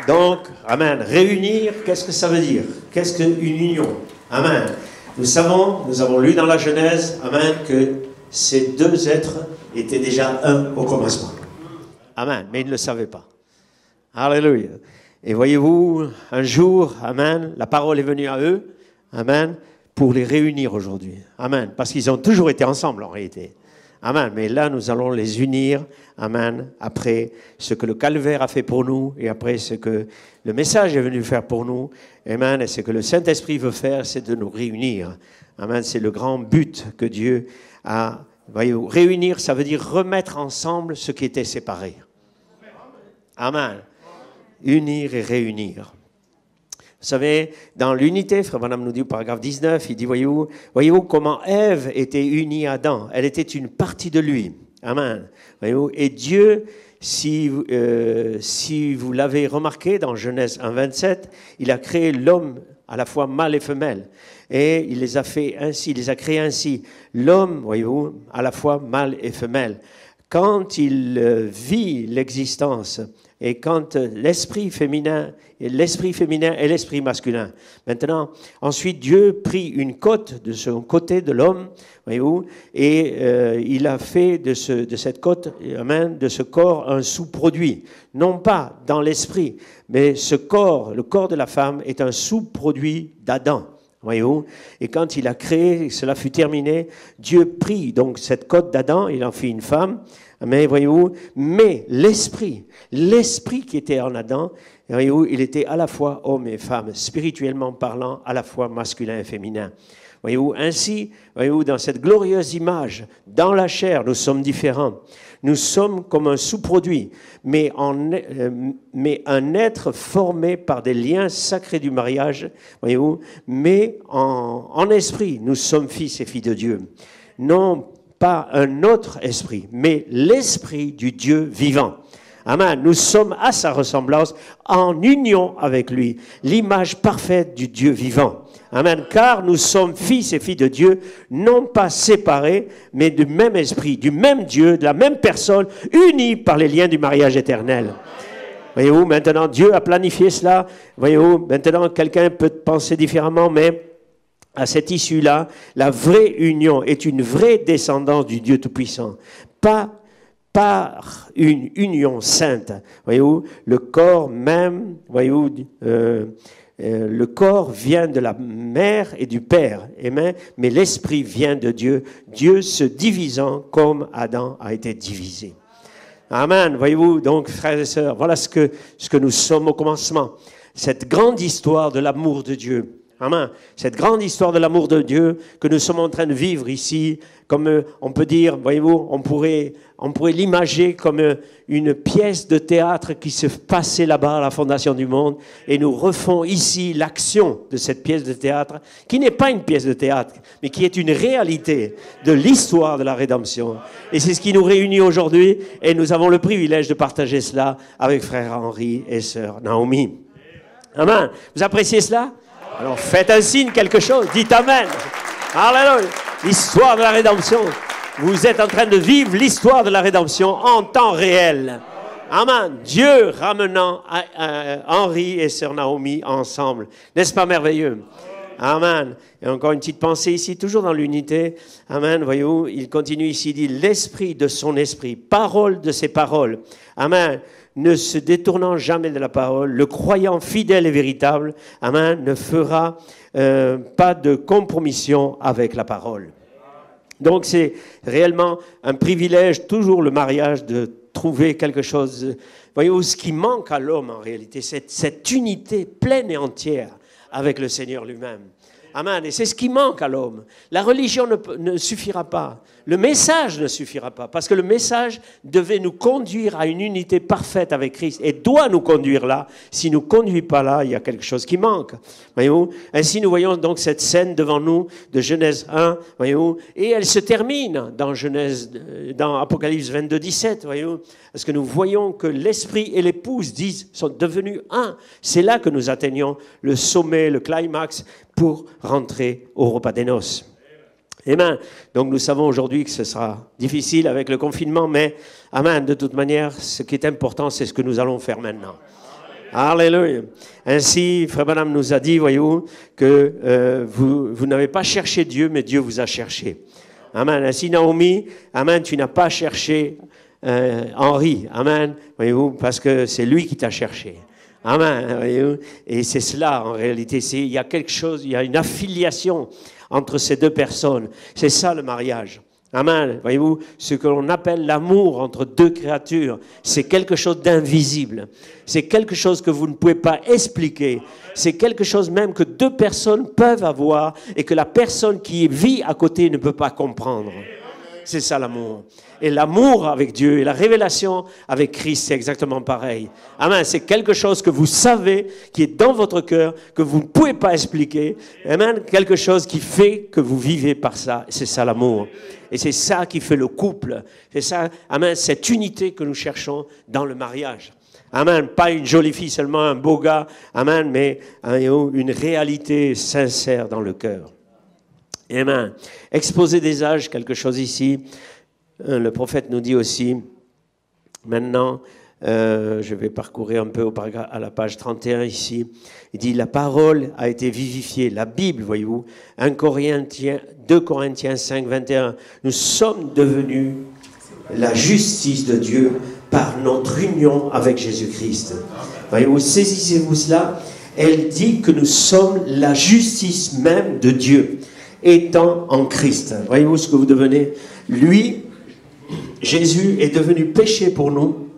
Donc, amen. Réunir, qu'est-ce que ça veut dire? Qu'est-ce qu'une union? Amen. Nous avons lu dans la Genèse, amen, que ces deux êtres étaient déjà un au commencement. Amen. Mais ils ne le savaient pas. Alléluia. Et voyez-vous, un jour, amen, la parole est venue à eux, amen, pour les réunir aujourd'hui. Amen. Parce qu'ils ont toujours été ensemble en réalité. Amen. Mais là, nous allons les unir, amen, après ce que le calvaire a fait pour nous et après ce que le message est venu faire pour nous. Amen. Et ce que le Saint-Esprit veut faire, c'est de nous réunir. Amen. C'est le grand but que Dieu a. Voyez-vous, réunir, ça veut dire remettre ensemble ce qui était séparé. Amen. Unir et réunir. Vous savez, dans l'unité, Frère Branham nous dit au paragraphe 19, il dit, voyez-vous comment Ève était unie à Adam. Elle était une partie de lui. Amen. Voyez-vous, et Dieu, si vous l'avez remarqué dans Genèse 1,27, il a créé l'homme à la fois mâle et femelle. Et il les a fait ainsi, il les a créés ainsi. L'homme, voyez-vous, à la fois mâle et femelle. Quand il vit l'existence et quand l'esprit féminin et l'esprit masculin. Maintenant, ensuite, Dieu prit une côte de son côté de l'homme, voyez-vous, et il a fait de cette côte, amen, de ce corps, un sous-produit. Non pas dans l'esprit, mais ce corps, le corps de la femme, est un sous-produit d'Adam. Voyez-vous, et quand il a créé, cela fut terminé, Dieu prit donc cette côte d'Adam, il en fit une femme, mais voyez-vous, mais l'esprit qui était en Adam, voyez-vous, il était à la fois homme et femme, spirituellement parlant, à la fois masculin et féminin. Voyez-vous, ainsi, voyez-vous, dans cette glorieuse image, dans la chair, nous sommes différents. Nous sommes comme un sous-produit, mais un être formé par des liens sacrés du mariage, voyez-vous, mais en esprit, nous sommes fils et filles de Dieu. Non pas un autre esprit, mais l'esprit du Dieu vivant. Amen. Nous sommes à sa ressemblance, en union avec lui, l'image parfaite du Dieu vivant. Amen. Car nous sommes fils et filles de Dieu, non pas séparés, mais du même esprit, du même Dieu, de la même personne, unis par les liens du mariage éternel. Voyez-vous, maintenant, Dieu a planifié cela. Voyez-vous, maintenant, quelqu'un peut penser différemment, mais à cette issue-là, la vraie union est une vraie descendance du Dieu Tout-Puissant. Pas par une union sainte. Voyez-vous, le corps même, voyez-vous, le corps vient de la mère et du père, mais l'esprit vient de Dieu, Dieu se divisant comme Adam a été divisé. Amen. Voyez-vous, donc, frères et sœurs, voilà ce que nous sommes au commencement. Cette grande histoire de l'amour de Dieu. Amen. Cette grande histoire de l'amour de Dieu que nous sommes en train de vivre ici, comme on peut dire, voyez-vous, on pourrait l'imager comme une pièce de théâtre qui se passait là-bas à la fondation du monde, et nous refons ici l'action de cette pièce de théâtre, qui n'est pas une pièce de théâtre, mais qui est une réalité de l'histoire de la rédemption. Et c'est ce qui nous réunit aujourd'hui, et nous avons le privilège de partager cela avec frère Henri et sœur Naomi. Amen. Vous appréciez cela? Alors faites un signe, quelque chose, dites Amen. Alléluia. L'histoire de la rédemption. Vous êtes en train de vivre l'histoire de la rédemption en temps réel. Amen. Dieu ramenant Henri et sœur Naomi ensemble. N'est-ce pas merveilleux? Amen. Et encore une petite pensée ici, toujours dans l'unité. Amen. Voyez-vous, il continue ici, il dit l'esprit de son esprit, parole de ses paroles. Amen. Ne se détournant jamais de la parole, le croyant fidèle et véritable, amen, ne fera pas de compromission avec la parole. Donc c'est réellement un privilège, toujours le mariage, de trouver quelque chose. Voyez-vous, ce qui manque à l'homme en réalité, c'est cette unité pleine et entière avec le Seigneur lui-même. Amen. Et c'est ce qui manque à l'homme. La religion ne suffira pas. Le message ne suffira pas. Parce que le message devait nous conduire à une unité parfaite avec Christ. Et doit nous conduire là. S'il ne nous conduit pas là, il y a quelque chose qui manque. Voyez-vous? Ainsi, nous voyons donc cette scène devant nous de Genèse 1. Voyez-vous? Et elle se termine dans Apocalypse 22, 17. Voyez-vous? Parce que nous voyons que l'esprit et l'épouse sont devenus un. C'est là que nous atteignons le sommet, le climax, pour rentrer au repas des noces. Amen. Donc nous savons aujourd'hui que ce sera difficile avec le confinement, mais amen, de toute manière, ce qui est important, c'est ce que nous allons faire maintenant. Alléluia. Ainsi, Frère Branham nous a dit, voyez-vous, que vous n'avez pas cherché Dieu, mais Dieu vous a cherché. Amen. Ainsi, Naomi, amen, tu n'as pas cherché Henri, amen, voyez-vous, parce que c'est lui qui t'a cherché. Amen. Voyez-vous. Et c'est cela, en réalité, il y a quelque chose, il y a une affiliation entre ces deux personnes. C'est ça le mariage. Amen. Voyez-vous, ce que l'on appelle l'amour entre deux créatures, c'est quelque chose d'invisible. C'est quelque chose que vous ne pouvez pas expliquer. C'est quelque chose même que deux personnes peuvent avoir et que la personne qui vit à côté ne peut pas comprendre. C'est ça l'amour. Et l'amour avec Dieu et la révélation avec Christ, c'est exactement pareil. Amen. C'est quelque chose que vous savez, qui est dans votre cœur, que vous ne pouvez pas expliquer. Amen. Quelque chose qui fait que vous vivez par ça. C'est ça l'amour. Et c'est ça qui fait le couple. C'est ça, amen, cette unité que nous cherchons dans le mariage. Amen. Pas une jolie fille seulement, un beau gars. Amen. Mais une réalité sincère dans le cœur. Amen. Exposer des âges, quelque chose ici. Le prophète nous dit aussi, maintenant, je vais parcourir un peu à la page 31 ici, il dit, la parole a été vivifiée, la Bible, voyez-vous, 2 Corinthiens 5, 21, nous sommes devenus la justice de Dieu par notre union avec Jésus-Christ. Voyez-vous, saisissez-vous cela, elle dit que nous sommes la justice même de Dieu, étant en Christ. Voyez-vous ce que vous devenez? Lui, Jésus est devenu péché pour nous,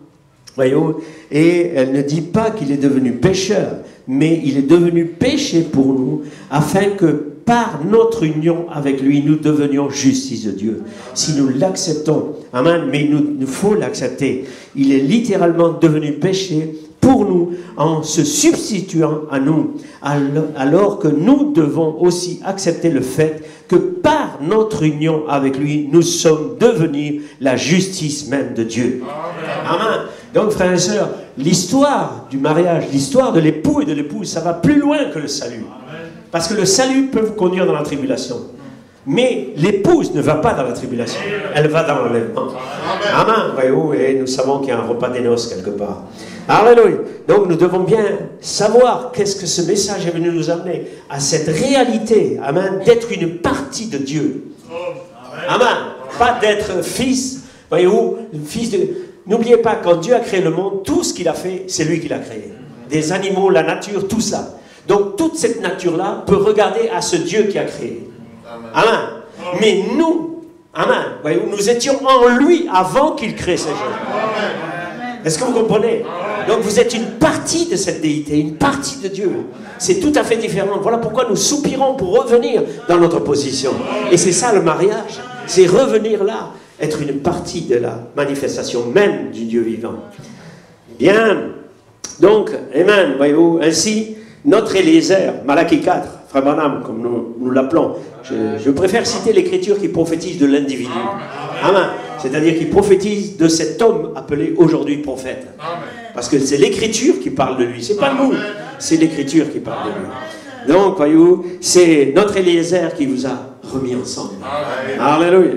voyez-vous, et elle ne dit pas qu'il est devenu pécheur, mais il est devenu péché pour nous, afin que par notre union avec lui, nous devenions justice de Dieu. Si nous l'acceptons, amen, mais il faut l'accepter. Il est littéralement devenu péché pour nous, en se substituant à nous, alors que nous devons aussi accepter le fait que par notre union avec lui, nous sommes devenus la justice même de Dieu. Amen. Donc, frères et sœurs, l'histoire du mariage, l'histoire de l'époux et de l'épouse, ça va plus loin que le salut. Parce que le salut peut vous conduire dans la tribulation. Mais l'épouse ne va pas dans la tribulation, elle va dans l'enlèvement. Amen. Voyez-vous, et nous savons qu'il y a un repas des noces quelque part. Alléluia. Donc nous devons bien savoir qu'est-ce que ce message est venu nous amener à cette réalité, amen, d'être une partie de Dieu. Amen. Pas d'être fils, voyez-vous, fils de... N'oubliez pas, quand Dieu a créé le monde, tout ce qu'il a fait, c'est lui qui l'a créé. Des animaux, la nature, tout ça. Donc toute cette nature-là peut regarder à ce Dieu qui a créé. Amen. Mais nous, amen, voyez-vous, nous étions en lui avant qu'il crée ces choses. Est-ce que vous comprenez? Donc vous êtes une partie de cette déité, une partie de Dieu. C'est tout à fait différent. Voilà pourquoi nous soupirons pour revenir dans notre position. Et c'est ça le mariage. C'est revenir là, être une partie de la manifestation même du Dieu vivant. Bien. Donc, amen, voyez-vous, ainsi, notre Eliezer, Malachie 4, Frère Branham, comme nous l'appelons, je préfère citer l'écriture qui prophétise de l'individu. Amen. C'est-à-dire qui prophétise de cet homme appelé aujourd'hui prophète. Parce que c'est l'écriture qui parle de lui, c'est pas nous, c'est l'écriture qui parle de lui. Donc, voyez-vous, c'est notre Eliezer qui vous a remis ensemble. Alléluia.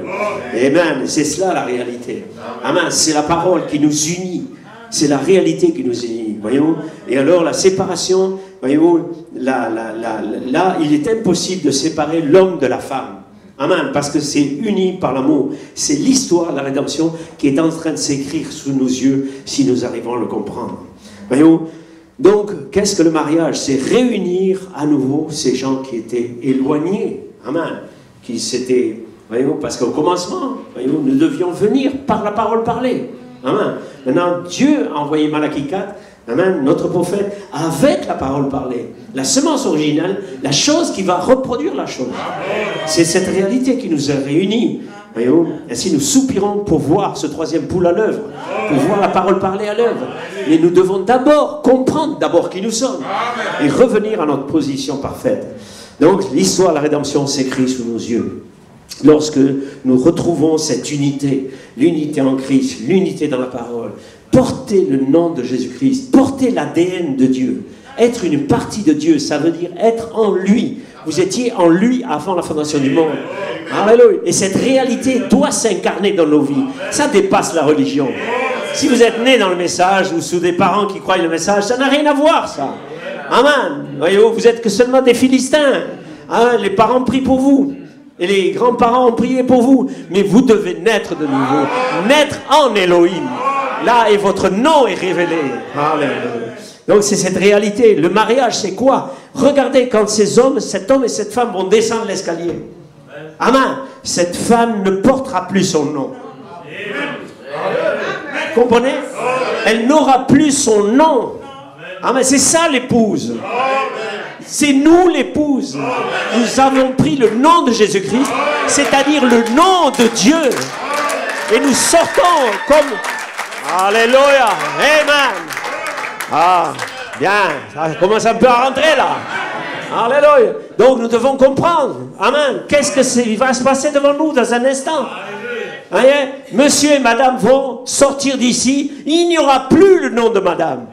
Amen. C'est cela la réalité. Amen. C'est la parole qui nous unit. C'est la réalité qui nous unit. Voyez-vous. Et alors, la séparation, voyez-vous, là, il est impossible de séparer l'homme de la femme. Amen. Parce que c'est uni par l'amour. C'est l'histoire de la rédemption qui est en train de s'écrire sous nos yeux si nous arrivons à le comprendre. Voyez-vous. Donc, qu'est-ce que le mariage? C'est réunir à nouveau ces gens qui étaient éloignés. Amen. Qui s'étaient, voyez-vous, parce qu'au commencement, voyez-vous, nous devions venir par la parole parlée. Amen. Maintenant, Dieu a envoyé Malachie 4, amen, notre prophète, avec la parole parlée. La semence originale, la chose qui va reproduire la chose. C'est cette réalité qui nous a réunis. Voyez-vous, ainsi nous soupirons pour voir ce troisième poule à l'œuvre, pour voir la parole parlée à l'œuvre. Et nous devons d'abord comprendre d'abord qui nous sommes et revenir à notre position parfaite. Donc, l'histoire de la rédemption s'écrit sous nos yeux. Lorsque nous retrouvons cette unité, l'unité en Christ, l'unité dans la parole, porter le nom de Jésus-Christ, porter l'ADN de Dieu, être une partie de Dieu, ça veut dire être en lui. Vous étiez en lui avant la fondation du monde. Alléluia. Et cette réalité doit s'incarner dans nos vies. Ça dépasse la religion. Si vous êtes né dans le message ou sous des parents qui croient le message, ça n'a rien à voir, ça. Amen. Voyez-vous, vous êtes que seulement des Philistins. Hein, les parents prient pour vous. Et les grands-parents ont prié pour vous. Mais vous devez naître de nouveau. Naître en Elohim. Là, et votre nom est révélé. Alléluia. Donc c'est cette réalité. Le mariage, c'est quoi? Regardez quand cet homme et cette femme vont descendre l'escalier. Amen. Cette femme ne portera plus son nom. Vous comprenez? Elle n'aura plus son nom. Amen. C'est ça l'épouse. C'est nous l'épouse. Nous avons pris le nom de Jésus-Christ, c'est-à-dire le nom de Dieu. Et nous sortons comme... Alléluia. Amen. Ah, bien. Ça commence un peu à rentrer là. Alléluia. Donc nous devons comprendre. Amen. Qu'est-ce que va se passer devant nous dans un instant? Voyez, monsieur et madame vont sortir d'ici. Il n'y aura plus le nom de madame.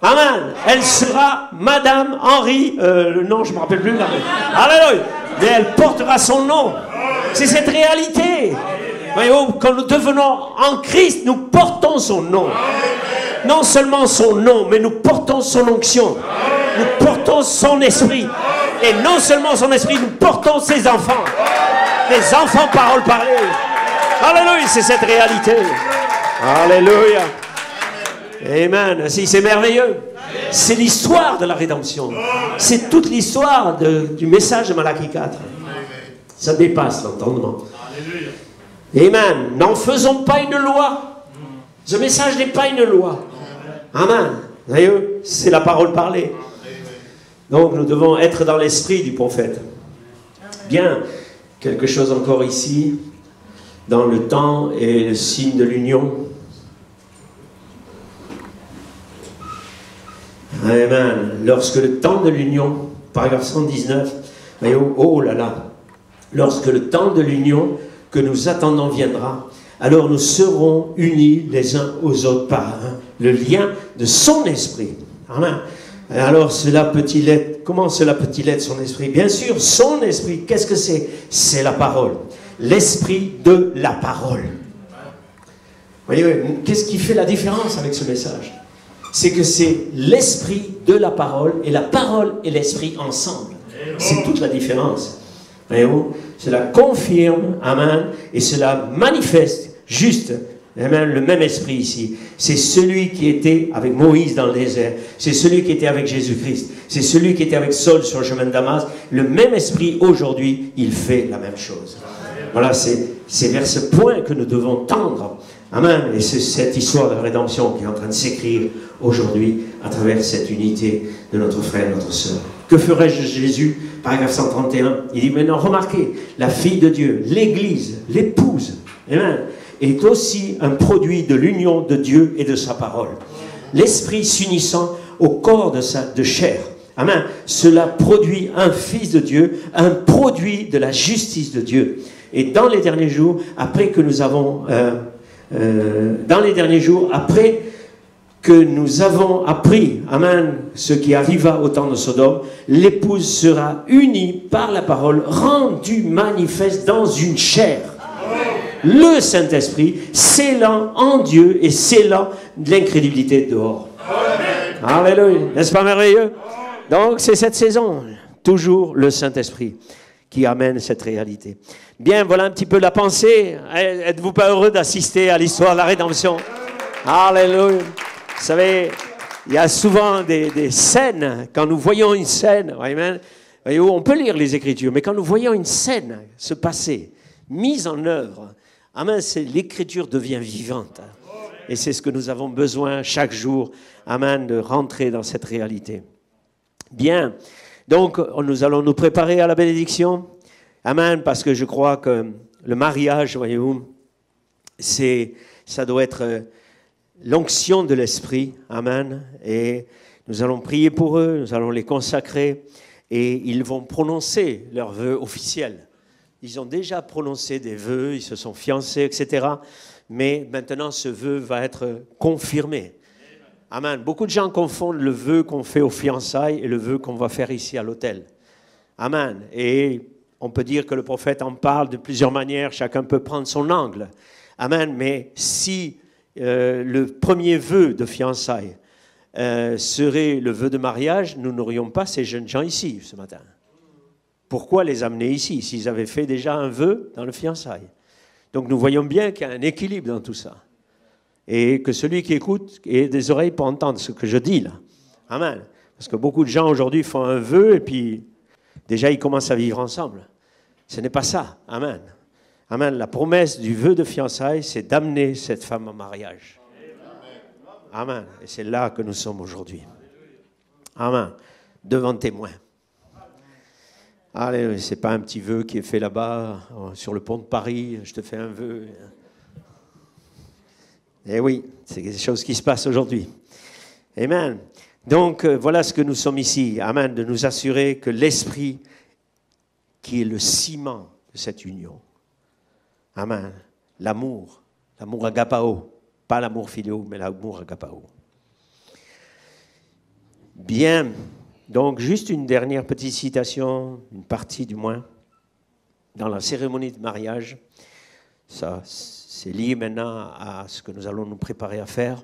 Amen. Elle sera Madame Henri, le nom je ne me rappelle plus. Alléluia. Mais elle portera son nom. C'est cette réalité. Voyez-vous, quand nous devenons en Christ, nous portons son nom. Non seulement son nom, mais nous portons son onction. Nous portons son esprit. Et non seulement son esprit, nous portons ses enfants. Des enfants parole parlée. Alléluia, c'est cette réalité. Alléluia. Amen. Si, c'est merveilleux. C'est l'histoire de la rédemption. C'est toute l'histoire du message de Malachie 4. Ça dépasse l'entendement. Amen. N'en faisons pas une loi. Ce message n'est pas une loi. Amen. Vous voyez, c'est la parole parlée. Donc nous devons être dans l'esprit du prophète. Bien. Quelque chose encore ici. Dans le temps et le signe de l'union. Amen. Lorsque le temps de l'union, paragraphe 119, voyez, oh là là, lorsque le temps de l'union que nous attendons viendra, alors nous serons unis les uns aux autres par le lien de son esprit. Amen. Alors cela peut-il être, comment cela peut-il être son esprit? Bien sûr, son esprit, qu'est-ce que c'est? C'est la parole. L'esprit de la parole. Voyez, qu'est-ce qui fait la différence avec ce message? C'est que c'est l'esprit de la parole et la parole et l'esprit ensemble. C'est toute la différence. Voyez-vous? Cela confirme, amen, et cela manifeste juste, amen, le même esprit ici. C'est celui qui était avec Moïse dans le désert. C'est celui qui était avec Jésus-Christ. C'est celui qui était avec Saul sur le chemin de Damas. Le même esprit, aujourd'hui, il fait la même chose. Voilà, c'est vers ce point que nous devons tendre. Amen. Et c'est cette histoire de rédemption qui est en train de s'écrire aujourd'hui à travers cette unité de notre frère et notre sœur. Que ferais-je de Jésus? Paragraphe 131. Il dit maintenant, remarquez, la fille de Dieu, l'Église, l'épouse, amen, est aussi un produit de l'union de Dieu et de sa parole. L'Esprit s'unissant au corps de chair. Amen. Cela produit un Fils de Dieu, un produit de la justice de Dieu. Et dans les derniers jours, après que nous avons appris, amen, ce qui arriva au temps de Sodome, l'épouse sera unie par la parole, rendue manifeste dans une chair. Le Saint-Esprit scellant en Dieu et scellant l'incrédulité dehors. Amen. Alléluia. N'est-ce pas merveilleux? Donc c'est cette saison, toujours le Saint-Esprit qui amène cette réalité. Bien, voilà un petit peu la pensée. Êtes-vous pas heureux d'assister à l'histoire de la rédemption? Alléluia. Vous savez, il y a souvent des scènes, quand nous voyons une scène, amen, on peut lire les Écritures, mais quand nous voyons une scène se passer, mise en œuvre, amen, l'Écriture devient vivante. Et c'est ce que nous avons besoin chaque jour, amen, de rentrer dans cette réalité. Bien, donc nous allons nous préparer à la bénédiction. Amen, parce que je crois que le mariage, voyez-vous, ça doit être l'onction de l'Esprit. Amen. Et nous allons prier pour eux, nous allons les consacrer et ils vont prononcer leurs vœux officiels. Ils ont déjà prononcé des vœux, ils se sont fiancés, etc. Mais maintenant, ce vœu va être confirmé. Amen. Beaucoup de gens confondent le vœu qu'on fait aux fiançailles et le vœu qu'on va faire ici à l'autel. Amen. Et on peut dire que le prophète en parle de plusieurs manières, chacun peut prendre son angle. Amen. Mais si le premier vœu de fiançailles serait le vœu de mariage, nous n'aurions pas ces jeunes gens ici ce matin. Pourquoi les amener ici s'ils avaient fait déjà un vœu dans le fiançailles? Donc nous voyons bien qu'il y a un équilibre dans tout ça. Et que celui qui écoute ait des oreilles pour entendre ce que je dis là. Amen. Parce que beaucoup de gens aujourd'hui font un vœu et puis déjà ils commencent à vivre ensemble. Ce n'est pas ça. Amen. Amen. La promesse du vœu de fiançailles, c'est d'amener cette femme en mariage. Amen. Et c'est là que nous sommes aujourd'hui. Amen. Devant témoin. Allez, c'est pas un petit vœu qui est fait là-bas, sur le pont de Paris, je te fais un vœu. Eh oui, c'est des choses qui se passent aujourd'hui. Amen. Donc, voilà ce que nous sommes ici. Amen. De nous assurer que l'Esprit, qui est le ciment de cette union. Amen. L'amour agapao. Pas l'amour philéo, mais l'amour agapao. Bien. Donc, juste une dernière petite citation, une partie du moins, dans la cérémonie de mariage. Ça, c'est lié maintenant à ce que nous allons nous préparer à faire.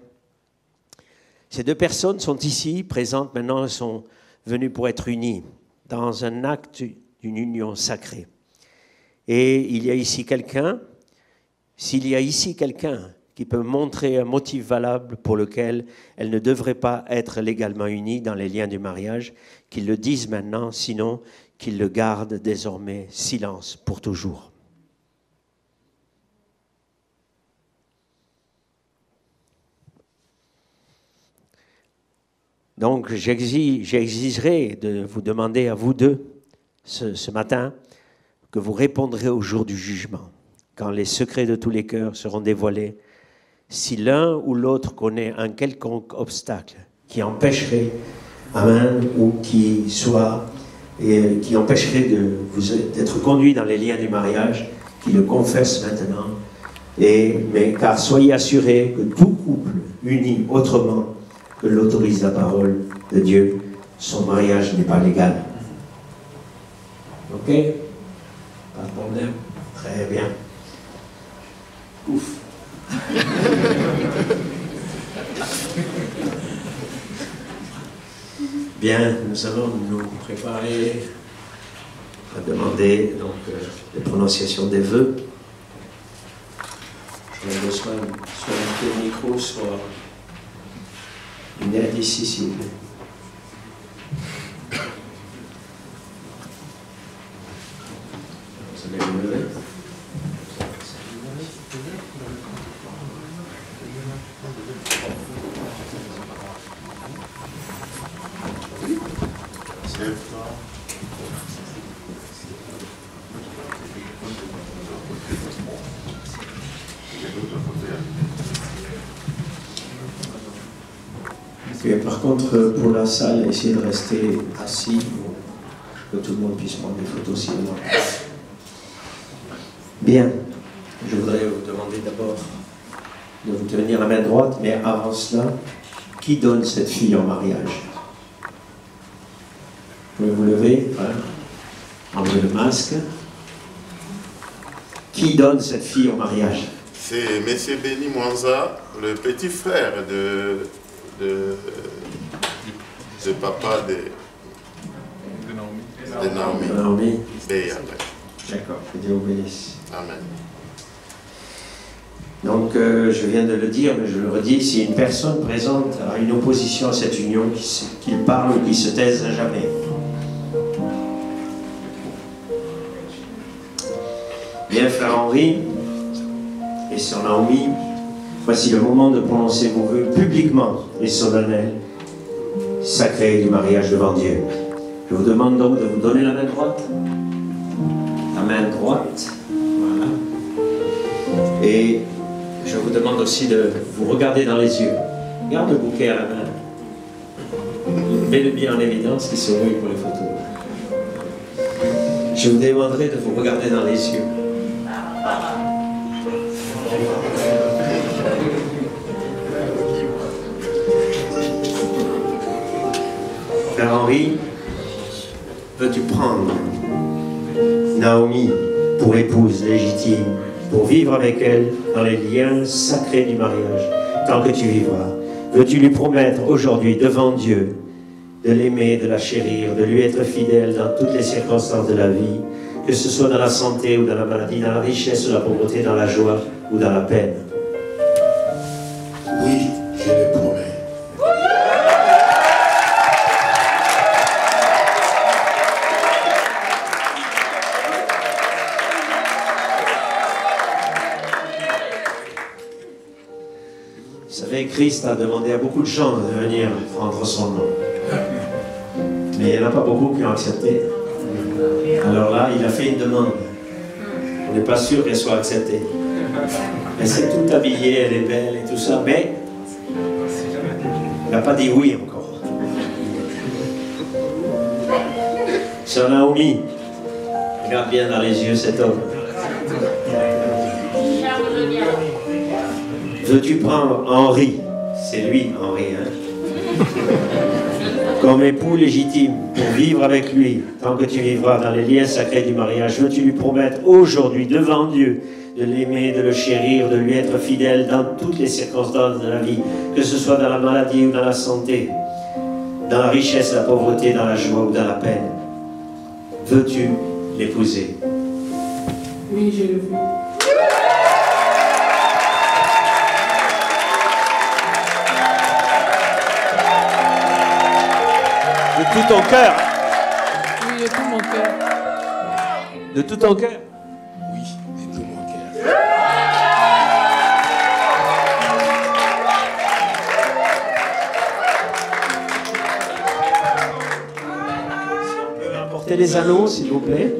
Ces deux personnes sont ici, présentes maintenant, sont venues pour être unies dans un acte d'une union sacrée. Et il y a ici quelqu'un, s'il y a ici quelqu'un qui peut montrer un motif valable pour lequel elles ne devraient pas être légalement unies dans les liens du mariage, qu'ils le disent maintenant, sinon qu'ils le gardent désormais silence pour toujours. Donc j'exigerai de vous demander à vous deux ce matin que vous répondrez au jour du jugement, quand les secrets de tous les cœurs seront dévoilés. Si l'un ou l'autre connaît un quelconque obstacle qui empêcherait, amen, ou qui empêcherait d'être conduit dans les liens du mariage, qu'il le confesse maintenant. Mais car soyez assurés que tout couple uni autrement que l'autorise la parole de Dieu, son mariage n'est pas légal. Ok? Pas de problème? Très bien. Ouf. Bien, nous allons nous préparer à demander donc les prononciations des vœux. Je vais besoin soit un micro, soit une aide ici, s'il vous plaît. Vous allez vous lever. Et par contre, pour la salle, essayez de rester assis pour que tout le monde puisse prendre des photos si besoin. Bien, je voudrais vous demander d'abord de vous tenir la main droite, mais avant cela, qui donne cette fille en mariage? Vous pouvez vous lever, voilà. Enlevez le masque. Qui donne cette fille en mariage? C'est M. Béni Mwanza, le petit frère de papa de Naomi. Naomi. D'accord. Que Dieu vous bénisse. Amen. Donc, je viens de le dire, mais je le redis, si une personne présente a une opposition à cette union, qu'il parle ou qu'il se taise à jamais. Bien, frère Henri et sœur Naomi, voici le moment de prononcer vos vœux publiquement et solennels, sacrés du mariage devant Dieu. Je vous demande donc de vous donner la main droite. La main droite, voilà. Et je vous demande aussi de vous regarder dans les yeux. Garde le bouquet à la main. Mets-le bien en évidence qui se rouille pour les photos. Je vous demanderai de vous regarder dans les yeux. Frère Henri, veux-tu prendre Naomi pour épouse légitime, pour vivre avec elle dans les liens sacrés du mariage, tant que tu vivras? Veux-tu lui promettre aujourd'hui devant Dieu de l'aimer, de la chérir, de lui être fidèle dans toutes les circonstances de la vie, que ce soit dans la santé ou dans la maladie, dans la richesse ou la pauvreté, dans la joie ou dans la peine? Oui, je le promets. Vous savez, Christ a demandé à beaucoup de gens de venir prendre son nom. Mais il n'y en a pas beaucoup qui ont accepté. Alors là, il a fait une demande. On n'est pas sûr qu'elle soit acceptée. Elle s'est toute habillée, elle est belle et tout ça, mais elle n'a pas dit oui encore. Sœur Naomi, regarde bien dans les yeux cet homme. Veux-tu prendre Henri, c'est lui Henri, hein, comme époux légitime pour vivre avec lui tant que tu vivras dans les liens sacrés du mariage? Veux-tu lui promettre aujourd'hui devant Dieu de l'aimer, de le chérir, de lui être fidèle dans toutes les circonstances de la vie, que ce soit dans la maladie ou dans la santé, dans la richesse, la pauvreté, dans la joie ou dans la peine? Veux-tu l'épouser? Oui, je le veux. De tout ton cœur? Oui, de tout mon cœur. De tout ton cœur? Oui, de tout mon cœur. Si on peut apporter les anneaux, s'il vous plaît.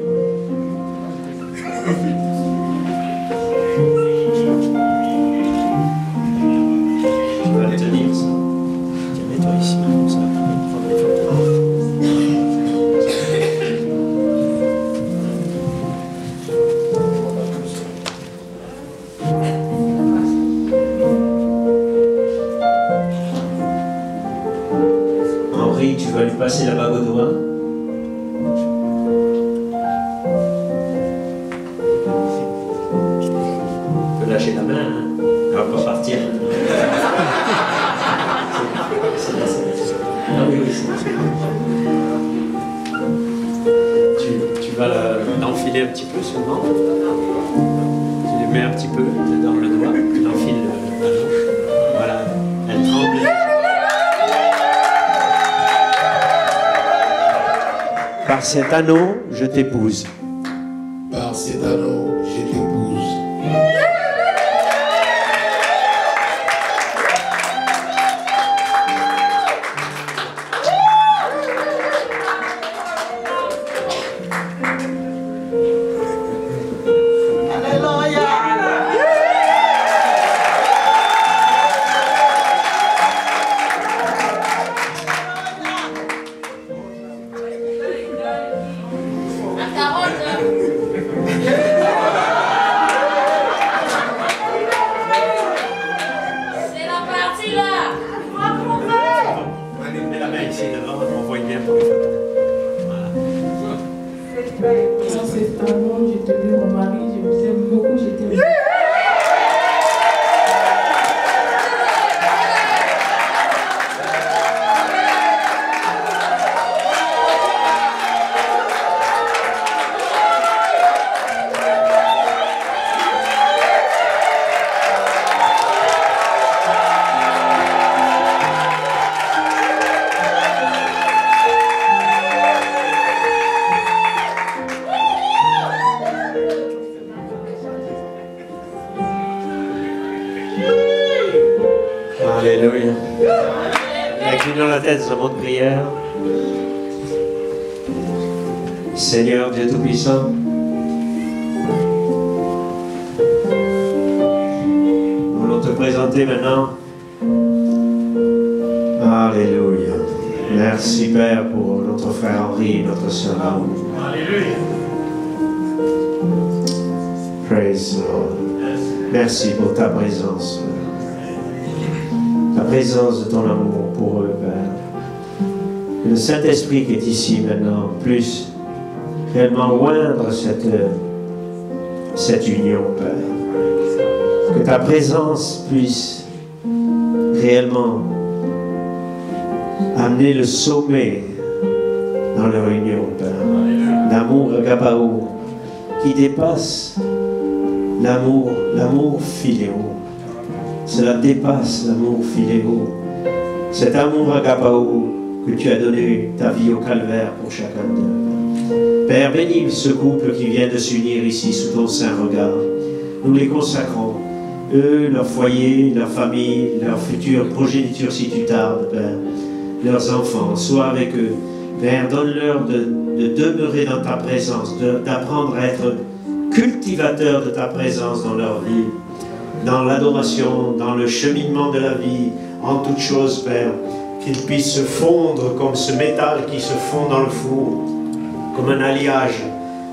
Tu vas les tenir, ça. Tiens, mets-toi ici, comme ça. Prendre des photos. Henri, tu vas lui passer la bague au doigt. Tu peux lâcher la main, hein. Elle va pas partir. C'est là, c'est là. Ah oui, oui, c'est là. Tu vas l'enfiler un petit peu seulement. Tu le mets un petit peu dans le doigt, tu l'enfiles l'anneau. Voilà, elle tremble. Par cet anneau, je t'épouse. Par cet anneau, je t'épouse. assis là. Comment on fait? Mets la main ici devant, on voit bien pour les photos. Ça c'est un nom, je t'aime mon mari, je vous aime beaucoup, je t'aime. Alléluia. Inclinons la tête sur votre prière. Seigneur Dieu Tout-Puissant, nous voulons te présenter maintenant. Alléluia. Merci Père pour notre frère Henri et notre sœur Raoul. Alléluia. Praise the Lord. Merci pour ta présence. La présence de ton amour pour eux, Père. Que le Saint-Esprit qui est ici maintenant puisse réellement oindre cette union, Père. Que ta présence puisse réellement amener le sommet dans leur union, Père. L'amour agapao qui dépasse l'amour philéo. Cela dépasse l'amour philéo. Cet amour agapao que tu as donné ta vie au calvaire pour chacun d'eux. Père, bénis ce couple qui vient de s'unir ici sous ton saint regard. Nous les consacrons, eux, leur foyer, leur famille, leur future progéniture si tu tardes, Père. Leurs enfants, sois avec eux. Père, donne-leur de demeurer dans ta présence, d'apprendre à être cultivateurs de ta présence dans leur vie. Dans l'adoration, dans le cheminement de la vie, en toutes choses, Père, qu'ils puissent se fondre comme ce métal qui se fond dans le four, comme un alliage,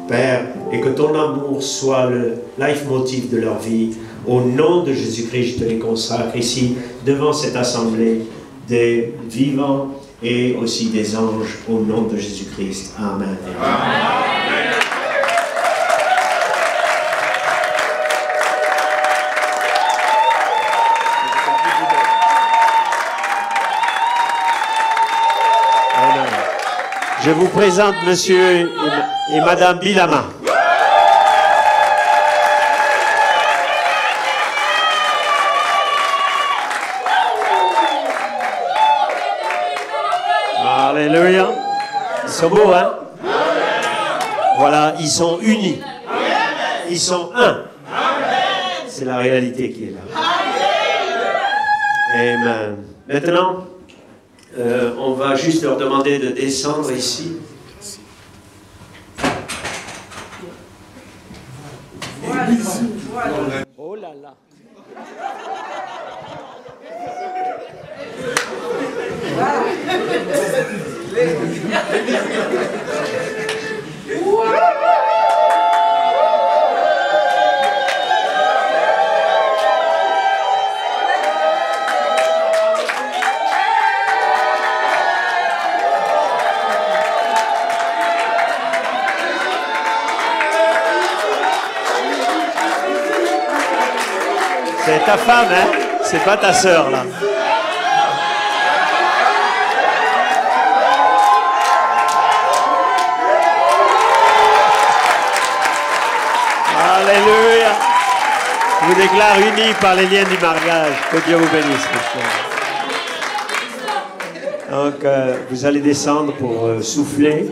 Père, et que ton amour soit le leitmotiv de leur vie. Au nom de Jésus-Christ, je te les consacre ici, devant cette assemblée des vivants et aussi des anges, au nom de Jésus-Christ. Amen. Amen. Je vous présente monsieur et madame Bilama. Alléluia. Ils sont beaux, hein? Voilà, ils sont unis. Ils sont un. C'est la réalité qui est là. Amen. Maintenant, on va juste leur demander de descendre ici. Oh là là. C'est ta femme, hein? C'est pas ta sœur, là. Alléluia. Je vous déclare unis par les liens du mariage. Que Dieu vous bénisse, mes frères. Donc, vous allez descendre pour souffler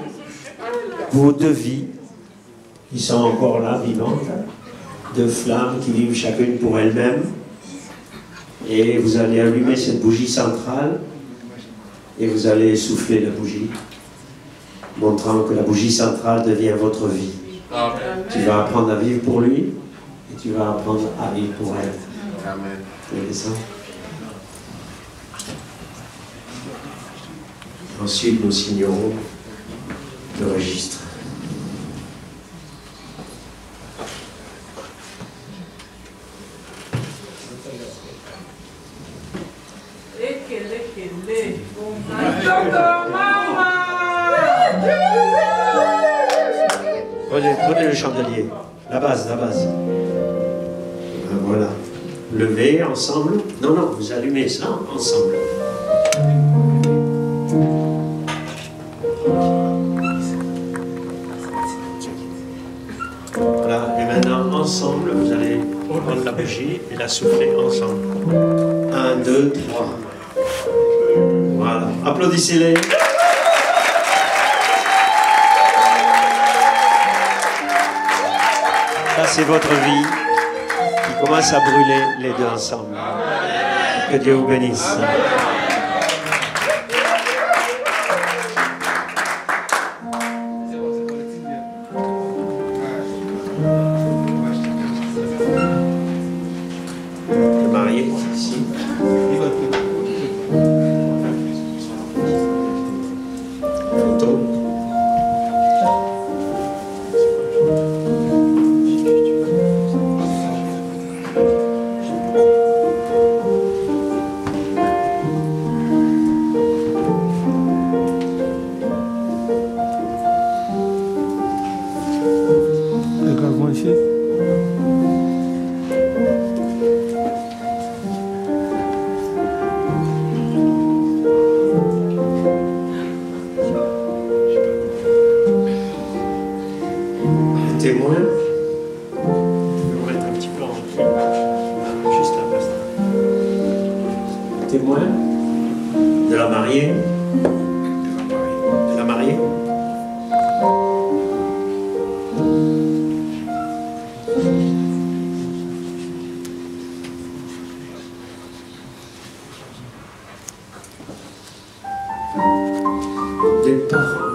vos deux vies qui sont encore là, vivantes. Deux flammes qui vivent chacune pour elles-mêmes. Et vous allez allumer cette bougie centrale et vous allez souffler la bougie, montrant que la bougie centrale devient votre vie. Amen. Tu vas apprendre à vivre pour lui et tu vas apprendre à vivre pour elle. Amen. Vous voyez ça? Ensuite, nous signerons le registre. Prenez le chandelier. La base, la base. Voilà. Levez ensemble. Non, non, vous allumez ça ensemble. Voilà. Et maintenant, ensemble, vous allez prendre la bougie et la souffler ensemble. 1, 2, 3. Voilà. Applaudissez-les. Ça, c'est votre vie qui commence à brûler les deux ensemble. Que Dieu vous bénisse. Le marié est ici. Photo. Témoin, je vais vous mettre un petit peu en recul, juste un instant. Témoin de la mariée, de la mariée. Des parents.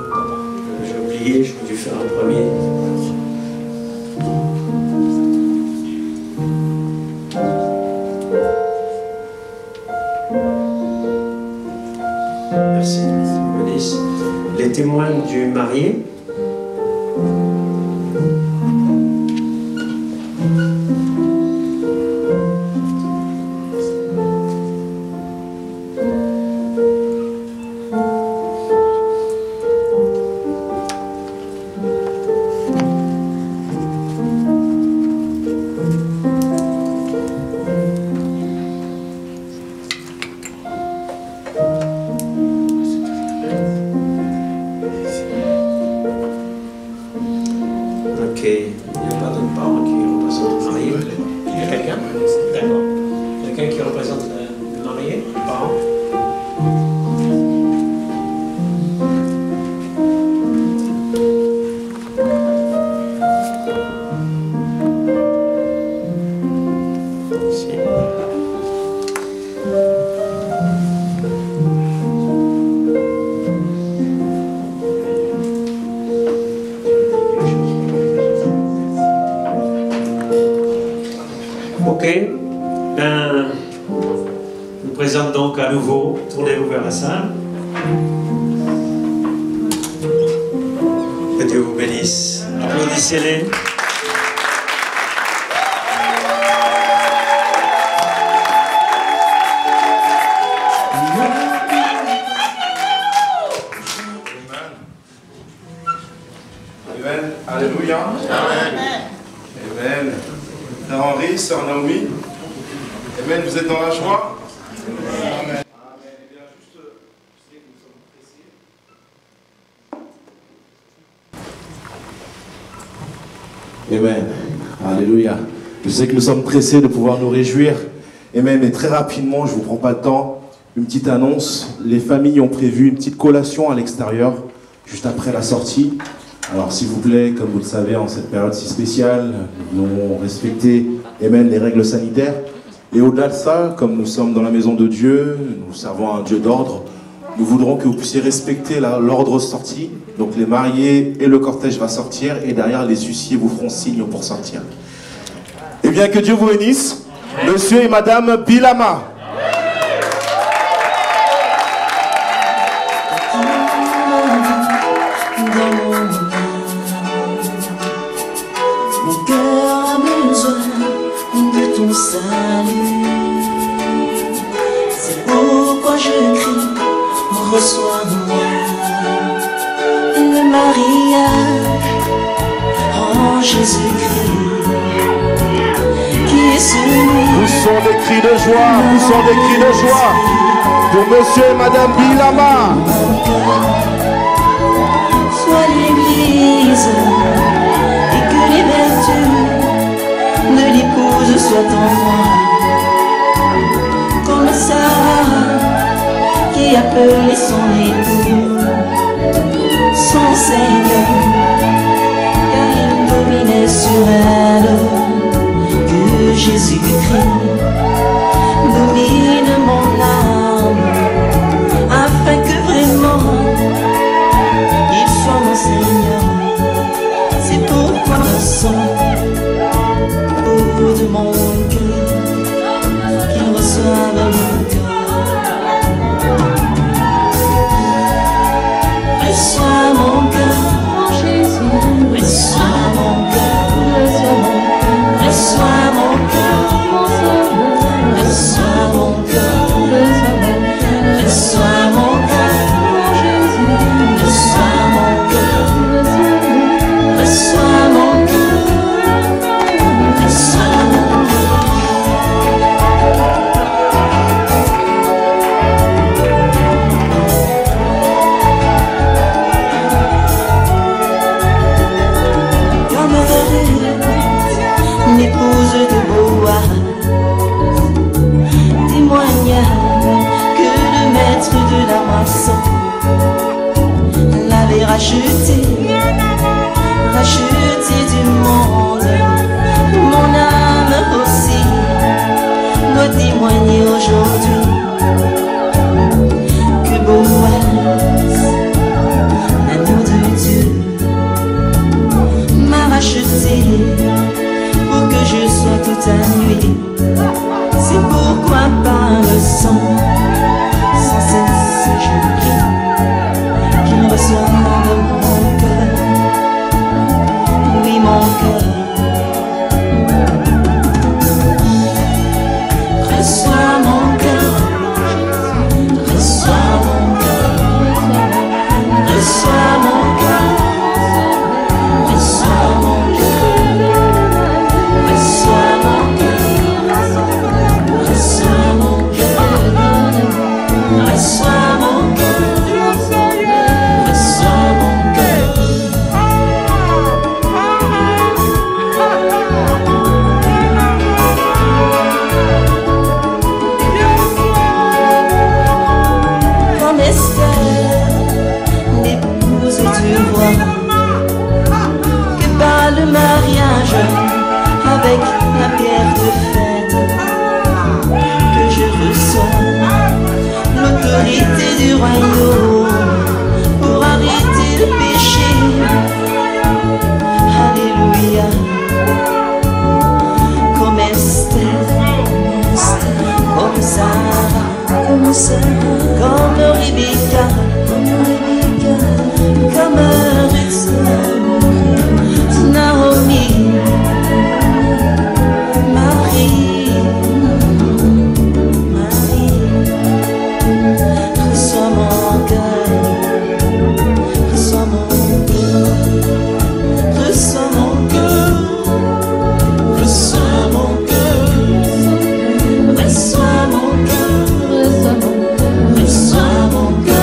J'ai oublié, j'ai dû faire un premier. Merci. Les témoins du marié. Ok, il n'y a pas d'autres parents qui représentent le marié. Il y a quelqu'un? D'accord. Quelqu'un qui représente le marié, le parent? Ici. Ok, ben, je vous présente donc à nouveau, tournez-vous vers la salle. Que Dieu vous bénisse. Applaudissez-les. Amen. Alléluia. Amen. Amen. Frère Henri, Sœur Naomi. Amen. Vous êtes dans la joie? Amen. Eh bien, juste, je sais que nous sommes pressés. Amen. Alléluia. Je sais que nous sommes pressés de pouvoir nous réjouir. Amen. Mais très rapidement, je ne vous prends pas de temps. Une petite annonce. Les familles ont prévu une petite collation à l'extérieur, juste après la sortie. Alors s'il vous plaît, comme vous le savez, en cette période si spéciale, nous devons respecter, amen, les règles sanitaires. Et au-delà de ça, comme nous sommes dans la maison de Dieu, nous servons un Dieu d'ordre, nous voudrons que vous puissiez respecter l'ordre sortie. Donc les mariés et le cortège va sortir et derrière les huissiers vous feront signe pour sortir. Eh bien que Dieu vous bénisse, Monsieur et Madame Bilama. Mon cœur a besoin de ton salut. C'est pourquoi je reçois-moi. Le mariage en Jésus-Christ qui est celui. Poussons des cris de joie, poussons des cris de joie pour monsieur et madame Bilama. Sois l'église et que les vertus de l'épouse soient en moi. Comme Sarah qui appelait son époux son Seigneur, car il dominait sur elle. Que Jésus-Christ domine mon âme, afin que vraiment il soit mon Seigneur. C'est pourquoi le sang au bout de mon cœur, qu'il reçoive mon cœur. Reçois mon cœur, mon Jésus. Reçois mon cœur, reçois mon cœur, mon Sauveur. Reçois mon cœur, reçois mon cœur, mon Jésus. Reçois mon cœur, reçois mon cœur, reçois mon l'épouse de Boaz témoigna que le maître de la moisson l'avait racheté du monde. Mon âme aussi doit témoigner aujourd'hui que Boaz, l'agneau de Dieu, m'a racheté pour que je sois tout à lui. C'est pourquoi par le sang, sans cesse je prie qu'il reçoive mon cœur, oui mon cœur. Reçois mon cœur, reçois mon cœur, reçois mon cœur, reçois mon cœur. Reçois mon cœur, reçois mon cœur, reçois mon cœur, reçois mon cœur. Comme Esther, l'épouse du roi, que par le mariage avec la pierre de fête, que je reçois l'autorité du royaume pour arrêter le péché. Alléluia. Comme Esther, comme Sarah, comme Rebecca, comme Ruth, Naomi, Marie, reçois mon cœur, reçois mon cœur, reçois mon cœur, reçois mon cœur, reçois mon cœur, reçois mon cœur, reçois mon cœur.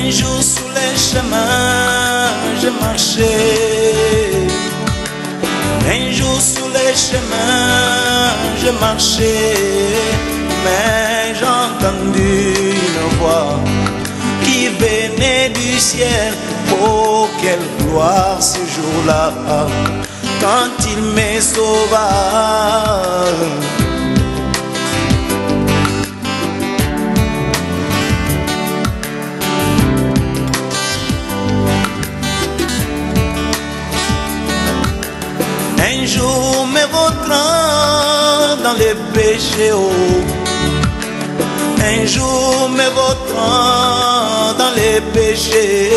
Un jour sous les chemins, je marchais. Un jour sous les chemins, je marchais. Mais j'ai entendu une voix qui venait du ciel. Oh, quelle gloire ce jour-là, quand il me sauva. Un jour me vautrant dans les péchés, oh. Un jour me vautrant dans les péchés,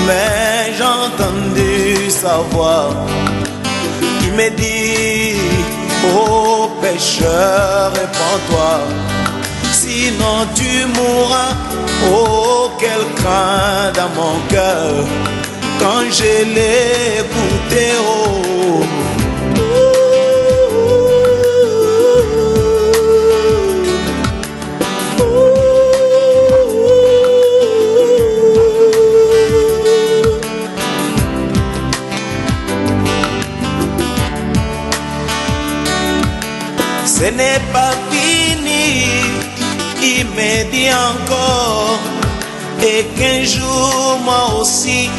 mais j'ai entendu sa voix qui me dit: oh pécheur, répands-toi, sinon tu mourras. Oh, quel craint dans mon cœur quand je l'ai écouté, oh. Ce n'est pas fini, il me dit encore, et qu'un jour moi aussi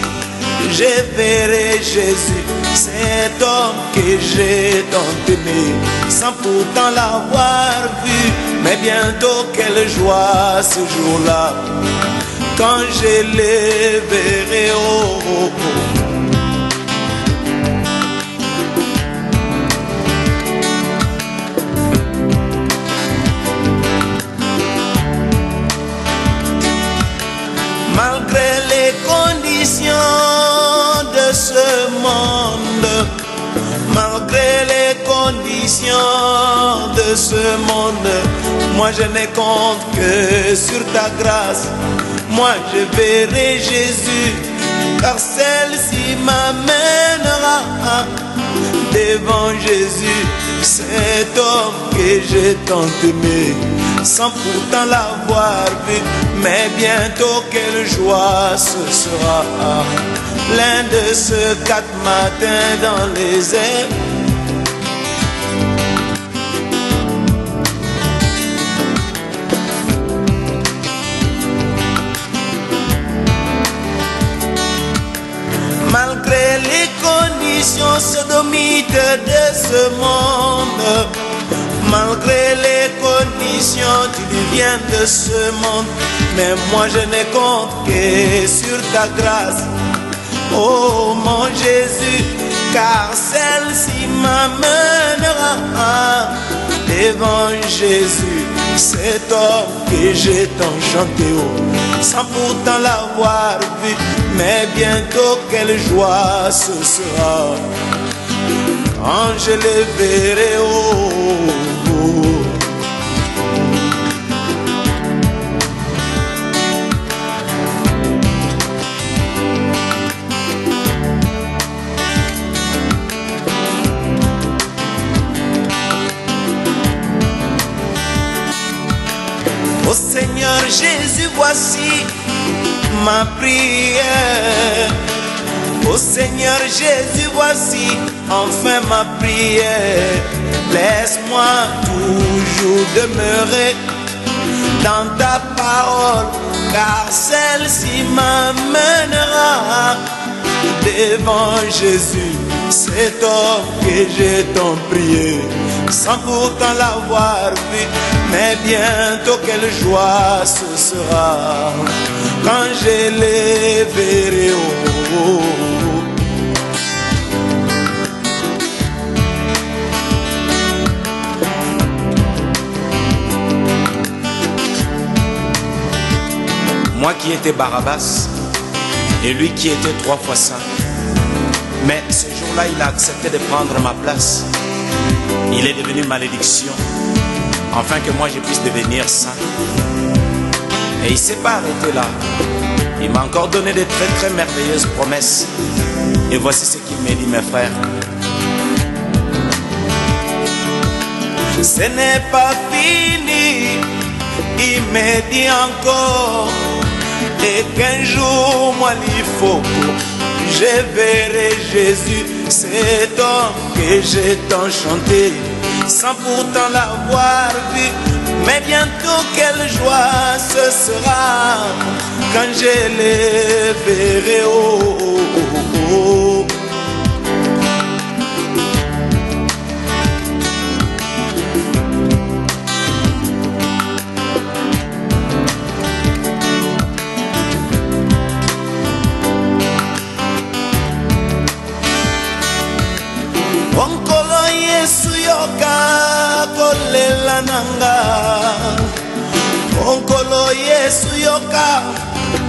je verrai Jésus, cet homme que j'ai tant aimé, sans pourtant l'avoir vu. Mais bientôt quelle joie ce jour-là, quand je les verrai, oh, oh, oh. Malgré les conditions de ce monde, malgré les conditions de ce monde, moi je ne compte que sur ta grâce. Moi je verrai Jésus, car celle-ci m'amènera devant Jésus, cet homme que j'ai tant aimé, sans pourtant l'avoir vu. Mais bientôt quelle joie ce sera, l'un de ces 4 matins dans les airs. Malgré les conditions sodomites de ce monde, malgré les conditions, tu viens de ce monde, mais moi je ne compte que sur ta grâce, oh mon Jésus, car celle-ci m'amènera devant Jésus, cet homme que j'ai tant chanté, oh, sans pourtant l'avoir vu. Mais bientôt quelle joie ce sera, quand je les verrai, oh, oh, oh. Oh Seigneur Jésus, voici ma prière. Oh Seigneur Jésus, voici enfin ma prière. Laisse-moi toujours demeurer dans ta parole, car celle-ci m'amènera devant Jésus, cet homme que j'ai tant prié, sans pourtant l'avoir vu. Mais bientôt quelle joie ce sera, quand je les verrai, oh, oh, oh. Moi qui étais Barabbas et lui qui était 3 fois saint, mais ce jour-là il a accepté de prendre ma place. Il est devenu malédiction afin que moi je puisse devenir saint. Et il ne s'est pas arrêté là. Il m'a encore donné de très très merveilleuses promesses. Et voici ce qu'il m'a dit, mes frères. Ce n'est pas fini, il me dit encore, et qu'un jour Foko. Je verrai Jésus, cet homme que j'ai tant chanté, sans pourtant l'avoir vu. Mais bientôt quelle joie ce sera quand je les verrai. Oh, oh, oh, oh. Onkolo Yesu yoka kolela nanga, onkolo Yesu yoka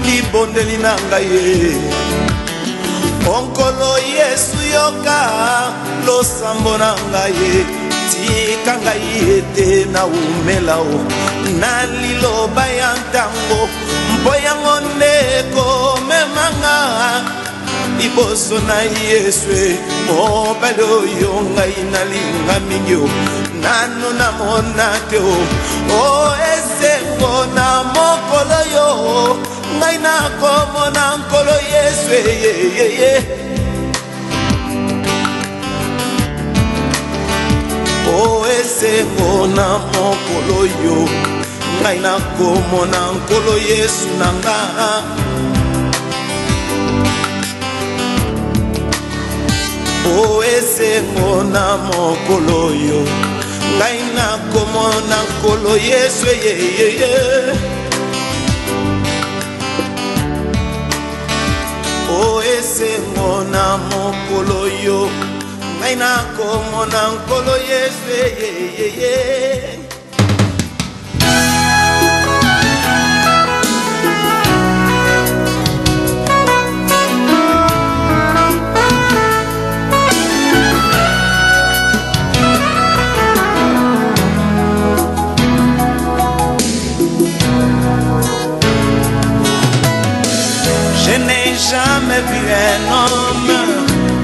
libondeli nanga ye, onkolo Yesu yoka losambo nanga ye, tika ngai ete na umelao na liloba ya ntango mpo yango nde komemanga liboso na Yesu mobali oyo ngai nalinga mingi nano namona te o esengo na mokolo yo ngai nakomona nkolo Yesu o esengo na mokolo yo ngai nakomona nkolo Yesu nanga. O esengo na mokolo yo ngai nakomona nkolo Yesu O esengo na mokolo yo ngai nakomona nkolo Yesu Je n'ai jamais vu un homme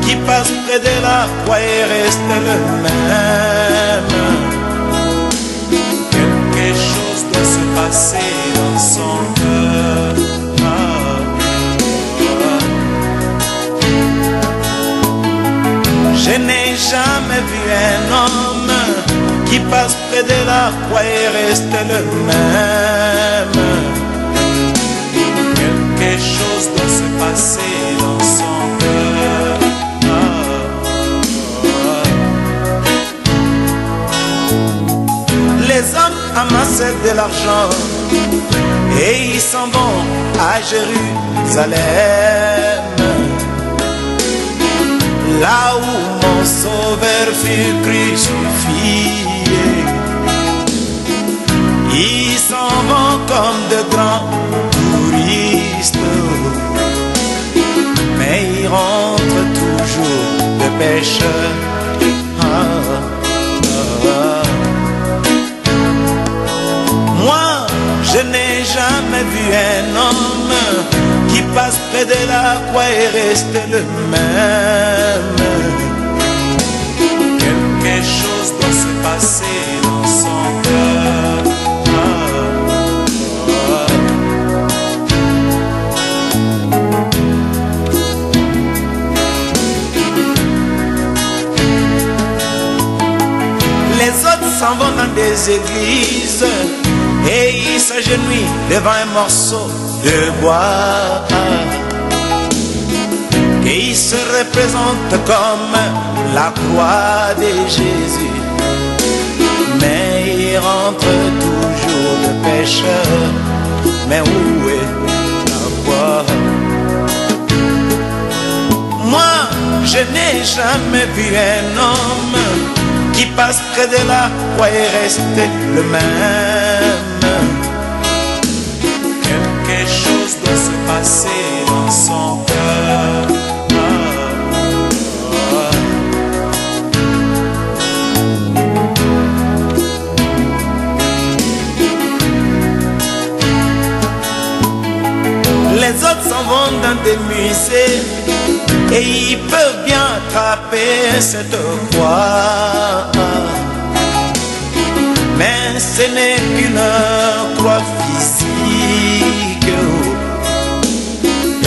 qui passe près de la croix et reste le même. Quelque chose doit se passer dans son cœur. Je n'ai jamais vu un homme qui passe près de la croix et reste le même. Quelque chose doit se passer dans son cœur. Les hommes amassent de l'argent et ils s'en vont à Jérusalem, là où mon sauveur fut crucifié. Ils s'en vont comme de grands touristes, mais ils rentrent toujours de pécheurs. Moi, je n'ai jamais vu un homme qui passe près de la croix et reste le même. Quelque chose doit se passer dans son cœur. Les autres s'en vont dans des églises et ils s'agenouillent devant un morceau de bois et ils se représentent comme la croix de Jésus, mais ils rentrent toujours de pécheurs. Mais où est la croix? Moi, je n'ai jamais vu un homme qui passe près de la croix et reste le même. Quelque chose doit se passer dans son cœur. Les autres s'en vont dans des musées et ils peuvent bien attraper cette croix, mais ce n'est qu'une croix physique.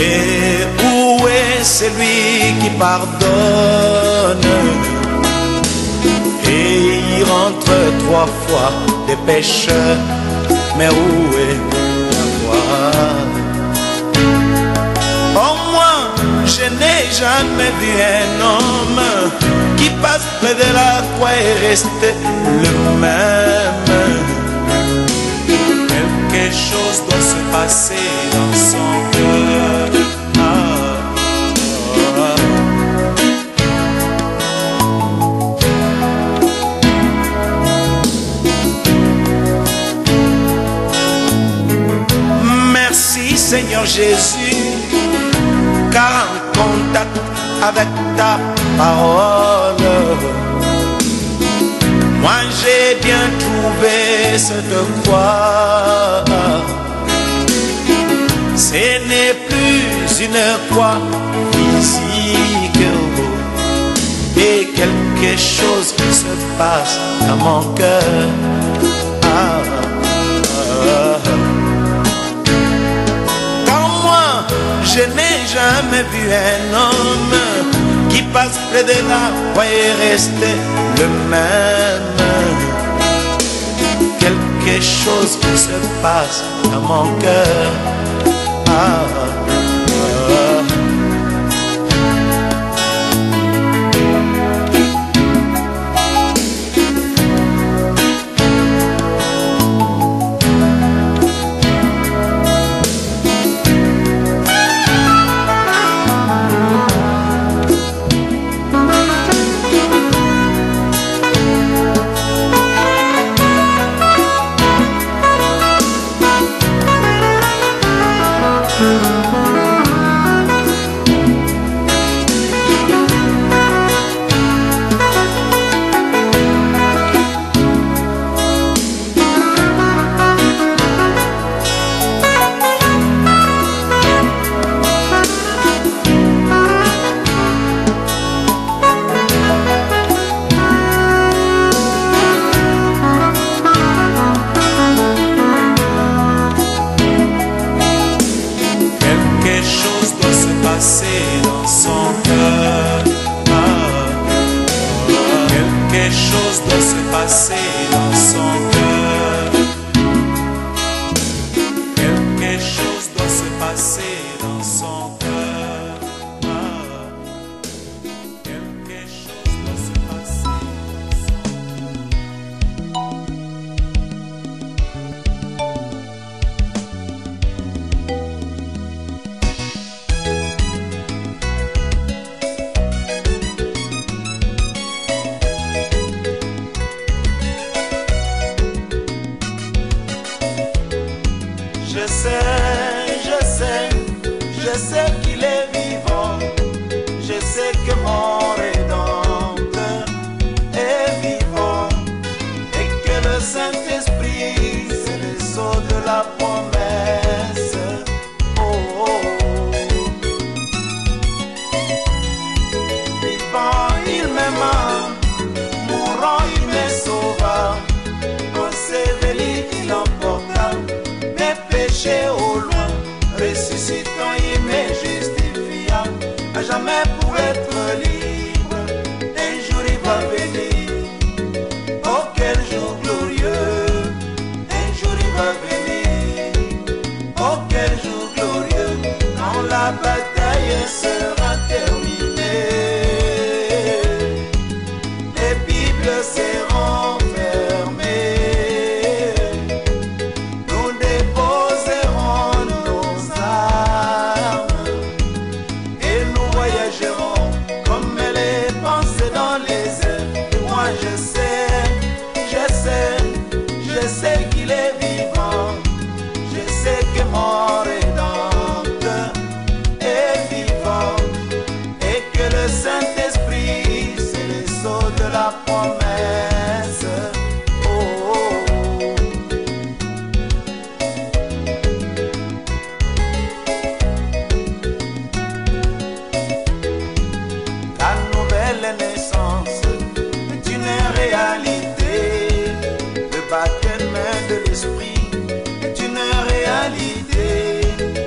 Et où celui qui pardonne. Et il rentre 3 fois des pécheurs. Mais où est la foi? Au moins, je n'ai jamais vu un homme qui passe près de la croix et reste le même. Quelque chose doit se passer dans son cœur. Merci Seigneur Jésus, car en contact avec ta parole, moi j'ai bien trouvé cette croix. Ce n'est plus une croix physique, et quelque chose se passe dans mon cœur. Quand moi je n'ai jamais vu un homme qui passe près de la croix et reste le même. Quelque chose se passe dans mon cœur.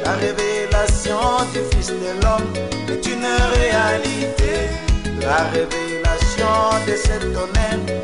La révélation du Fils de l'homme est une une réalité. La révélation de cet honneur